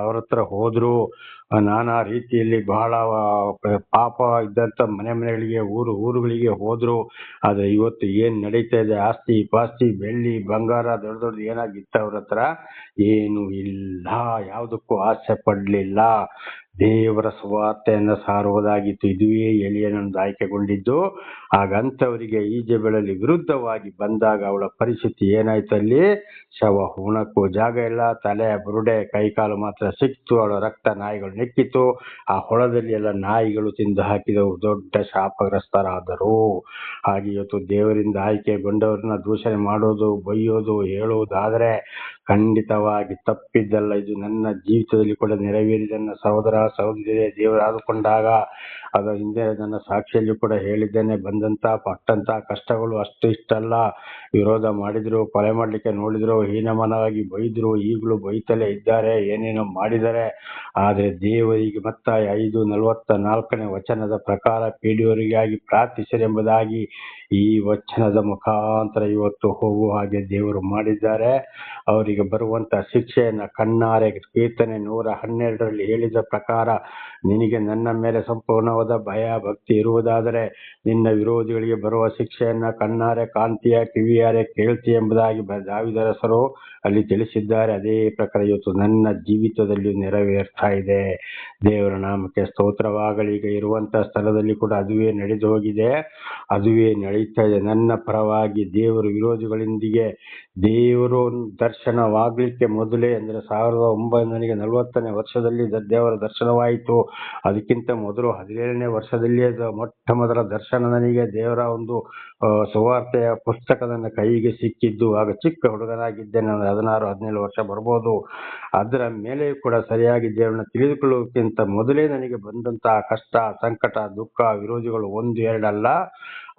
ಅವ್ರ ಹತ್ರ ಹೋದ್ರು, ನಾನಾ ರೀತಿಯಲ್ಲಿ ಬಹಳ ಪಾಪ ಇದ್ದಂತ ಮನೆಗಳಿಗೆ, ಊರುಗಳಿಗೆ ಹೋದ್ರು. ಆದ್ರೆ ಇವತ್ತು ಏನ್ ನಡೀತಾ ಇದೆ, ಆಸ್ತಿ ಪಾಸ್ತಿ, ಬೆಳ್ಳಿ ಬಂಗಾರ, ದೊಡ್ಡ ಏನಾಗಿತ್ತು ಅವ್ರ ಹತ್ರ, ಏನು ಇಲ್ಲ, ಯಾವುದಕ್ಕೂ ಆಸೆ ಪಡ್ಲಿಲ್ಲ. ದೇವರ ಸುವಾರ್ತೆಯನ್ನು ಸಾರುವುದಾಗಿತ್ತು. ಇದುವೇ ಎಲಿಯನನ್ನು ಆಯ್ಕೆಗೊಂಡಿದ್ದು. ಹಾಗಂತವರಿಗೆ ಈಜೆಬೆಳಲ್ಲಿ ವಿರುದ್ಧವಾಗಿ ಬಂದಾಗ ಅವಳ ಪರಿಸ್ಥಿತಿ ಏನಾಯ್ತು, ಅಲ್ಲಿ ಶವ ಹುಣಕ್ಕೂ ಜಾಗ ಇಲ್ಲ, ತಲೆ ಬುರುಡೆ ಕೈಕಾಲು ಮಾತ್ರ ಸಿಕ್ತು, ಅವಳ ರಕ್ತ ನಾಯಿಗಳು ನೆಕ್ಕಿತು, ಆ ಹೊಳದಲ್ಲಿ ಎಲ್ಲ ನಾಯಿಗಳು ತಿಂದು ಹಾಕಿದವು, ದೊಡ್ಡ ಶಾಪಗ್ರಸ್ತರಾದರು. ಹಾಗೆ ಇವತ್ತು ದೇವರಿಂದ ಆಯ್ಕೆಗೊಂಡವ್ರನ್ನ ದೂಷಣೆ ಮಾಡೋದು, ಬೈಯೋದು, ಹೇಳುವುದಾದ್ರೆ ಖಂಡಿತವಾಗಿ ತಪ್ಪಿದ್ದಲ್ಲ. ಇದು ನನ್ನ ಜೀವಿತದಲ್ಲಿ ಕೂಡ ನೆರವೇರಿದನ್ನ ಸಹೋದರ ಸಹೋದರಿಯರೇ. ದೇವರಾದುಕೊಂಡಾಗ ಅದು ಹಿಂದೆ ನನ್ನ ಸಾಕ್ಷಿಯಲ್ಲಿ ಕೂಡ ಹೇಳಿದ್ದೇನೆ, ಬಂದಂತ ಪಟ್ಟಂತ ಕಷ್ಟಗಳು ಅಷ್ಟು ಇಷ್ಟಲ್ಲ. ವಿರೋಧ ಮಾಡಿದ್ರು, ಕೊಲೆ ಮಾಡ್ಲಿಕ್ಕೆ ನೋಡಿದ್ರು, ಹೀನಮನವಾಗಿ ಬೈದ್ರು, ಈಗಲೂ ಬೈತಲೇ ಇದ್ದಾರೆ, ಏನೇನೋ ಮಾಡಿದ್ದಾರೆ. ಆದ್ರೆ ದೇವರಿಗೆ ಮತ್ತ 5:44 ವಚನದ ಪ್ರಕಾರ ಪೀಡಿಯವರಿಗಾಗಿ ಪ್ರಾರ್ಥಿಸಿರೆಂಬುದಾಗಿ ಈ ವಚನದ ಮುಖಾಂತರ ಇವತ್ತು ಹೋಗುವ ಹಾಗೆ ದೇವರು ಮಾಡಿದ್ದಾರೆ. ಅವರಿಗೆ ಬರುವಂತ ಶಿಕ್ಷೆಯನ್ನ ಕಣ್ಣಾರೆ ಕೀರ್ತನೆ 112ರಲ್ಲಿ ಹೇಳಿದ ಪ್ರಕಾರ, ನಿನಗೆ ನನ್ನ ಮೇಲೆ ಸಂಪೂರ್ಣವಾದ ಭಯ ಭಕ್ತಿ ಇರುವುದಾದರೆ ನಿನ್ನ ವಿರೋಧಿಗಳಿಗೆ ಬರುವ ಶಿಕ್ಷೆಯನ್ನ ಕಣ್ಣಾರೆ ಕಾಂತೀಯ, ಕಿವಿಯಾರೆ ಕೇಳ್ತಿ ಎಂಬುದಾಗಿ ದಾವೀದರಸರು ಅಲ್ಲಿ ತಿಳಿಸಿದ್ದಾರೆ. ಅದೇ ಪ್ರಕಾರ ಇವತ್ತು ನನ್ನ ಜೀವಿತದಲ್ಲಿ ನೆರವೇರ್ತಾ ಇದೆ. ದೇವರ ನಾಮಕ್ಕೆ ಸ್ತೋತ್ರವಾಗಲಿ. ಈಗ ಇರುವಂತ ಸ್ಥಳದಲ್ಲಿ ಕೂಡ ಅದುವೇ ನಡೆದು ಹೋಗಿದೆ, ಅದುವೇ ನಡೀತಾ ಇದೆ. ನನ್ನ ಪರವಾಗಿ ದೇವರು ವಿರೋಧಿಗಳೊಂದಿಗೆ ದೇವರು ದರ್ಶನವಾಗ್ಲಿಕ್ಕೆ ಮೊದಲೇ, ಅಂದ್ರೆ 1940ನೇ ವರ್ಷದಲ್ಲಿ ದೇವರ ದರ್ಶನವಾಯಿತು. ಅದಕ್ಕಿಂತ ಮೊದಲು 17ನೇ ವರ್ಷದಲ್ಲಿ ಮೊಟ್ಟ ಮೊದಲ ದರ್ಶನ ನನಗೆ ದೇವರ ಒಂದು ಸುವಾರ್ತೆಯ ಪುಸ್ತಕ ನನ್ನ ಕೈಗೆ ಸಿಕ್ಕಿದ್ದು. ಆಗ ಚಿಕ್ಕ ಹುಡುಗನಾಗಿದ್ದೆ, ನಾನು 16-17 ವರ್ಷ ಬರ್ಬೋದು. ಅದರ ಮೇಲೆ ಕೂಡ ಸರಿಯಾಗಿ ದೇವರನ್ನ ತಿಳಿದುಕೊಳ್ಳೋಕ್ಕಿಂತ ಮೊದಲೇ ನನಗೆ ಬಂದಂತಹ ಕಷ್ಟ, ಸಂಕಟ, ದುಃಖ, ವಿರೋಧಿಗಳು 1-2 ಅಲ್ಲ,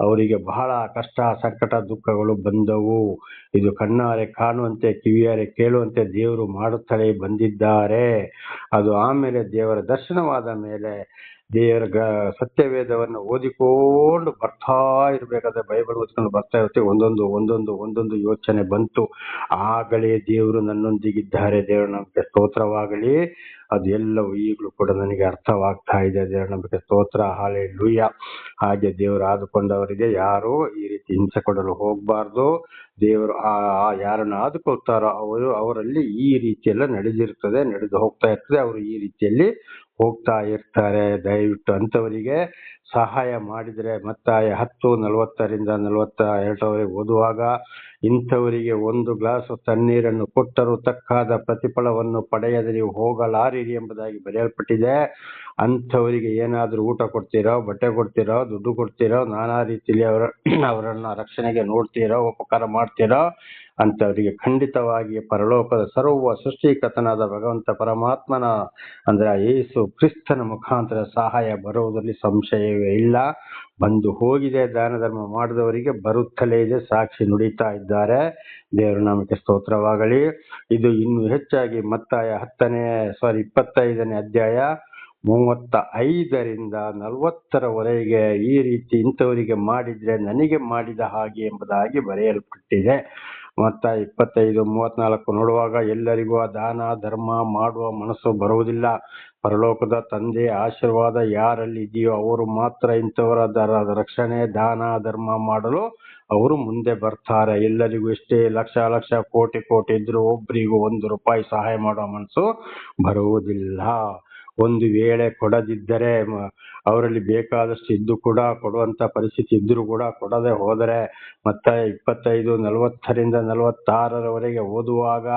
ಅವರಿಗೆ ಬಹಳ ಕಷ್ಟ, ಸಂಕಟ, ದುಃಖಗಳು ಬಂದವು. ಇದು ಕಣ್ಣಾರೆ ಕಾಣುವಂತೆ, ಕಿವಿಯಾರೆ ಕೇಳುವಂತೆ ದೇವರು ಮಾಡುತ್ತಲೇ ಬಂದಿದ್ದಾರೆ. ಅದು ಆಮೇಲೆ ದೇವರ ದರ್ಶನವಾದ ಮೇಲೆ ದೇವರ ಸತ್ಯವೇದವನ್ನು ಓದಿಕೊಂಡು ಬರ್ತಾ ಇರ್ಬೇಕಾದ್ರೆ, ಬೈಬಲ್ ಓದ್ಕೊಂಡು ಬರ್ತಾ ಇರ್ತೀವಿ, ಒಂದೊಂದು ಯೋಚನೆ ಬಂತು. ಆಗಲೇ ದೇವರು ನನ್ನೊಂದಿಗಿದ್ದಾರೆ. ದೇವರ ನಮಗೆ ಸ್ತೋತ್ರವಾಗಲಿ. ಅದು ಎಲ್ಲವೂ ಈಗಲೂ ಕೂಡ ನನಗೆ ಅರ್ಥವಾಗ್ತಾ ಇದೆ. ದೇವರ ನಮಗೆ ಸ್ತೋತ್ರ, ಹಲ್ಲೆಲೂಯಾ. ಹಾಗೆ ದೇವರು ಆದುಕೊಂಡವರಿಗೆ ಯಾರು ಈ ರೀತಿ ಹಿಂಸೆ ಕೊಡಲು ಹೋಗಬಾರ್ದು. ದೇವರು ಯಾರನ್ನು ಆದುಕೊಳ್ತಾರೋ ಅವರಲ್ಲಿ ಈ ರೀತಿಯೆಲ್ಲ ನಡೆದು ಹೋಗ್ತಾ ಇರ್ತದೆ. ಅವರು ಈ ರೀತಿಯಲ್ಲಿ ಹೋಗ್ತಾ ಇರ್ತಾರೆ. ದಯವಿಟ್ಟು ಅಂತವರಿಗೆ ಸಹಾಯ ಮಾಡಿದ್ರೆ, ಮತ್ತಾಯ 10:40ರಿಂದ 42 ಓದುವಾಗ, ಇಂಥವರಿಗೆ 1 ಗ್ಲಾಸ್ ತಣ್ಣೀರನ್ನು ಕೊಟ್ಟರೂ ತಕ್ಕಾದ ಪ್ರತಿಫಲವನ್ನು ಪಡೆಯದೆ ನೀವು ಹೋಗಲಾರಿರಿ ಎಂಬುದಾಗಿ ಬರೆಯಲ್ಪಟ್ಟಿದೆ. ಅಂಥವರಿಗೆ ಏನಾದರೂ ಊಟ ಕೊಡ್ತೀರೋ, ಬಟ್ಟೆ ಕೊಡ್ತೀರೋ, ದುಡ್ಡು ಕೊಡ್ತೀರೋ, ನಾನಾ ರೀತಿಯಲ್ಲಿ ಅವರನ್ನ ರಕ್ಷಣೆಗೆ ನೋಡ್ತೀರೋ, ಉಪಕಾರ ಮಾಡ್ತೀರೋ, ಅಂಥವರಿಗೆ ಖಂಡಿತವಾಗಿ ಪರಲೋಕದ ಸರ್ವ ಸೃಷ್ಟಿಕರ್ತನಾದ ಭಗವಂತ ಪರಮಾತ್ಮನ, ಅಂದ್ರೆ ಯೇಸು ಕ್ರಿಸ್ತನ ಮುಖಾಂತರ ಸಹಾಯ ಬರುವುದರಲ್ಲಿ ಸಂಶಯವೇ ಇಲ್ಲ. ಬಂದು ಹೋಗಿದೆ. ದಾನ ಧರ್ಮ ಮಾಡಿದವರಿಗೆ ಬರುತ್ತಲೇ ಇದೆ. ಸಾಕ್ಷಿ ನುಡಿತಾ ಇದ್ದಾರೆ. ದೇವರ ನಾಮಕ್ಕೆ ಸ್ತೋತ್ರವಾಗಲಿ. ಇದು ಇನ್ನು ಹೆಚ್ಚಾಗಿ ಮತ್ತಾಯ 25ನೇ ಅಧ್ಯಾಯ 35ರಿಂದ 40ರವರೆಗೆ ಈ ರೀತಿ ಇಂಥವರಿಗೆ ಮಾಡಿದ್ರೆ ನನಗೆ ಮಾಡಿದ ಹಾಗೆ ಎಂಬುದಾಗಿ ಬರೆಯಲ್ಪಟ್ಟಿದೆ. ಮತ್ತಾಯ 25:34 ನೋಡುವಾಗ ಎಲ್ಲರಿಗೂ ಆ ದಾನ ಧರ್ಮ ಮಾಡುವ ಮನಸ್ಸು ಬರುವುದಿಲ್ಲ. ಪರಲೋಕದ ತಂದೆಯ ಆಶೀರ್ವಾದ ಯಾರಲ್ಲಿ ಇದೆಯೋ ಅವರು ಮಾತ್ರ ಇಂಥವರ ರಕ್ಷಣೆ ದಾನ ಧರ್ಮ ಮಾಡಲು ಅವರು ಮುಂದೆ ಬರ್ತಾರೆ. ಎಲ್ಲರಿಗೂ ಎಷ್ಟೇ ಲಕ್ಷ ಲಕ್ಷ ಕೋಟಿ ಕೋಟಿ ಇದ್ರೂ ಒಬ್ಬರಿಗೂ ₹1 ಸಹಾಯ ಮಾಡುವ ಮನಸ್ಸು ಬರುವುದಿಲ್ಲ. ಒಂದು ವೇಳೆ ಕೊಡದಿದ್ದರೆ ಅವರಲ್ಲಿ ಬೇಕಾದಷ್ಟು ಇದ್ದು ಕೂಡ ಕೊಡುವಂತ ಪರಿಸ್ಥಿತಿ ಇದ್ರೂ ಕೂಡ ಕೊಡದೆ ಹೋದರೆ ಮತ್ತಾಯ 25:40-46 ಓದುವಾಗ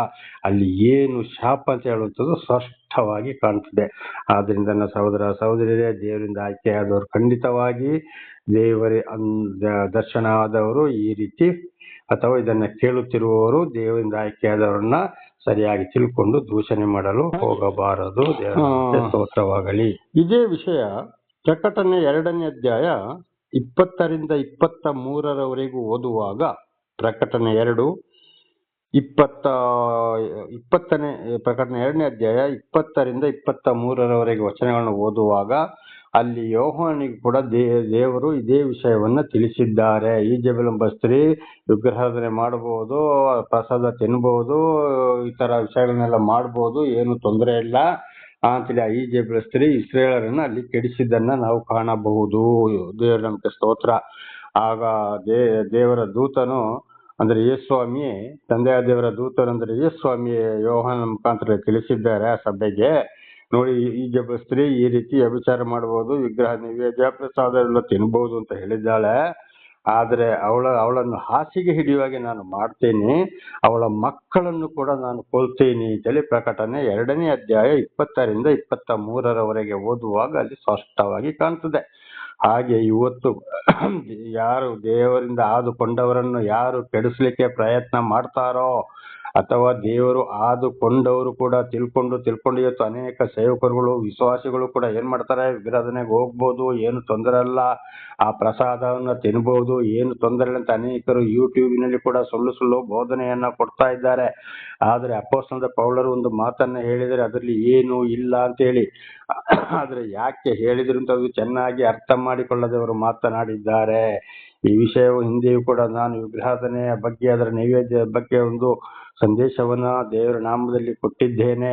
ಅಲ್ಲಿ ಏನು ಶಾಪ ಅಂತ ಹೇಳುವಂಥದ್ದು ಸ್ಪಷ್ಟವಾಗಿ ಕಾಣ್ತದೆ. ಆದ್ರಿಂದ ನನ್ನ ಸಹೋದರ ಸಹೋದರಿಯರೇ, ದೇವರಿಂದ ಆಯ್ಕೆಯಾದವರು ಖಂಡಿತವಾಗಿ ದೇವರೇ ದರ್ಶನ ಆದವರು ಈ ರೀತಿ ಅಥವಾ ಇದನ್ನ ಕೇಳುತ್ತಿರುವವರು ದೇವರಿಂದ ಆಯ್ಕೆಯಾದವರನ್ನ ಸರಿಯಾಗಿ ತಿಳ್ಕೊಂಡು ದೂಷಣೆ ಮಾಡಲು ಹೋಗಬಾರದು. ದೇವರ ಸ್ತೋತ್ರವಾಗಲಿ. ಇದೇ ವಿಷಯ ಪ್ರಕಟಣೆ 2ನೇ ಅಧ್ಯಾಯ 20-23 ಓದುವಾಗ, ಪ್ರಕಟಣೆ 2:2ನೇ ಅಧ್ಯಾಯ 20-23 ವಚನಗಳನ್ನು ಓದುವಾಗ ಅಲ್ಲಿ ಯೋಹಾನನಿಗೆ ಕೂಡ ದೇವರು ಇದೇ ವಿಷಯವನ್ನ ತಿಳಿಸಿದ್ದಾರೆ. ಈಜೆಬೆಲ್ ಎಂಬ ಸ್ತ್ರೀ ವಿಗ್ರಹಾರಾಧನೆ ಮಾಡಬಹುದು, ಪ್ರಸಾದ ತಿನ್ಬಹುದು, ಈ ತರ ವಿಷಯಗಳನ್ನೆಲ್ಲ ಮಾಡಬಹುದು, ಏನು ತೊಂದರೆ ಇಲ್ಲ ಅಂತೇಳಿ ಆ ಈಜೆಬೆಲ್ ಸ್ತ್ರೀ ಇಸ್ರೇಲರನ್ನ ಅಲ್ಲಿ ಕೆಡಿಸಿದ್ದನ್ನ ನಾವು ಕಾಣಬಹುದು. ದೇವರ ನಮಗೆ ಸ್ತೋತ್ರ. ಆಗ ದೇವರ ದೂತನು ಅಂದ್ರೆ ಯೇಸುಸ್ವಾಮಿಯೇ, ತಂದೆಯ ದೇವರ ದೂತರು ಅಂದ್ರೆ ಯೇಸುಸ್ವಾಮಿಯೇ ಯೋಹಾನ ಮುಖಾಂತರ ತಿಳಿಸಿದ್ದಾರೆ ಆ ಸಭೆಗೆ. ನೋಡಿ, ಈಜೆಬೆಲ್ ಸ್ತ್ರೀ ಈ ರೀತಿ ವ್ಯಭಿಚಾರ ಮಾಡಬಹುದು, ವಿಗ್ರಹ ನೈವೇದ್ಯ ಪ್ರಸಾದ ಎಲ್ಲ ತಿನ್ಬಹುದು ಅಂತ ಹೇಳಿದ್ದಾಳೆ. ಆದ್ರೆ ಅವಳನ್ನು ಹಾಸಿಗೆ ಹಿಡಿಯುವಾಗೆ ನಾನು ಮಾಡ್ತೇನೆ, ಅವಳ ಮಕ್ಕಳನ್ನು ಕೂಡ ನಾನು ಕೊಲ್ತೇನೆ ಅಂತೇಳಿ ಪ್ರಕಟಣೆ 2ನೇ ಅಧ್ಯಾಯ 20-23 ಓದುವಾಗ ಅಲ್ಲಿ ಸ್ಪಷ್ಟವಾಗಿ ಕಾಣ್ತದೆ. ಹಾಗೆ ಇವತ್ತು ಯಾರು ದೇವರಿಂದ ಆದುಕೊಂಡವರನ್ನು ಯಾರು ಕೆಡಿಸ್ಲಿಕ್ಕೆ ಪ್ರಯತ್ನ ಮಾಡ್ತಾರೋ ಅಥವಾ ದೇವರು ಆದುಕೊಂಡವರು ಕೂಡ ತಿಳ್ಕೊಂಡು ಇವತ್ತು ಅನೇಕ ಸೇವಕರುಗಳು ವಿಶ್ವಾಸಿಗಳು ಕೂಡ ಏನ್ ಮಾಡ್ತಾರೆ, ವಿಗ್ರಹನೆಗೆ ಹೋಗ್ಬೋದು, ಏನು ತೊಂದರೆ ಇಲ್ಲ, ಆ ಪ್ರಸಾದವನ್ನ ತಿನ್ಬಹುದು, ಏನು ತೊಂದರೆ ಇಲ್ಲ ಅಂತ ಅನೇಕರು ಯೂಟ್ಯೂಬಿನಲ್ಲಿ ಕೂಡ ಸುಳ್ಳು ಬೋಧನೆಯನ್ನ ಕೊಡ್ತಾ ಇದ್ದಾರೆ. ಆದ್ರೆ ಅಪೊಸ್ತಲನಾದ ಪೌಲರು ಒಂದು ಮಾತನ್ನ ಹೇಳಿದರೆ ಅದರಲ್ಲಿ ಏನು ಇಲ್ಲ ಅಂತ ಹೇಳಿ. ಆದ್ರೆ ಯಾಕೆ ಹೇಳಿದ್ರು ಅಂತ ಅದು ಚೆನ್ನಾಗಿ ಅರ್ಥ ಮಾಡಿಕೊಳ್ಳದೆ ಅವರು ಮಾತನಾಡಿದ್ದಾರೆ. ಈ ವಿಷಯವು ಹಿಂದೆಯೂ ಕೂಡ ನಾನು ವಿಗ್ರಹಾರಾಧನೆಯ ಬಗ್ಗೆ ಅದರ ನೈವೇದ್ಯದ ಬಗ್ಗೆ ಒಂದು ಸಂದೇಶವನ್ನ ದೇವರ ನಾಮದಲ್ಲಿ ಕೊಟ್ಟಿದ್ದೇನೆ.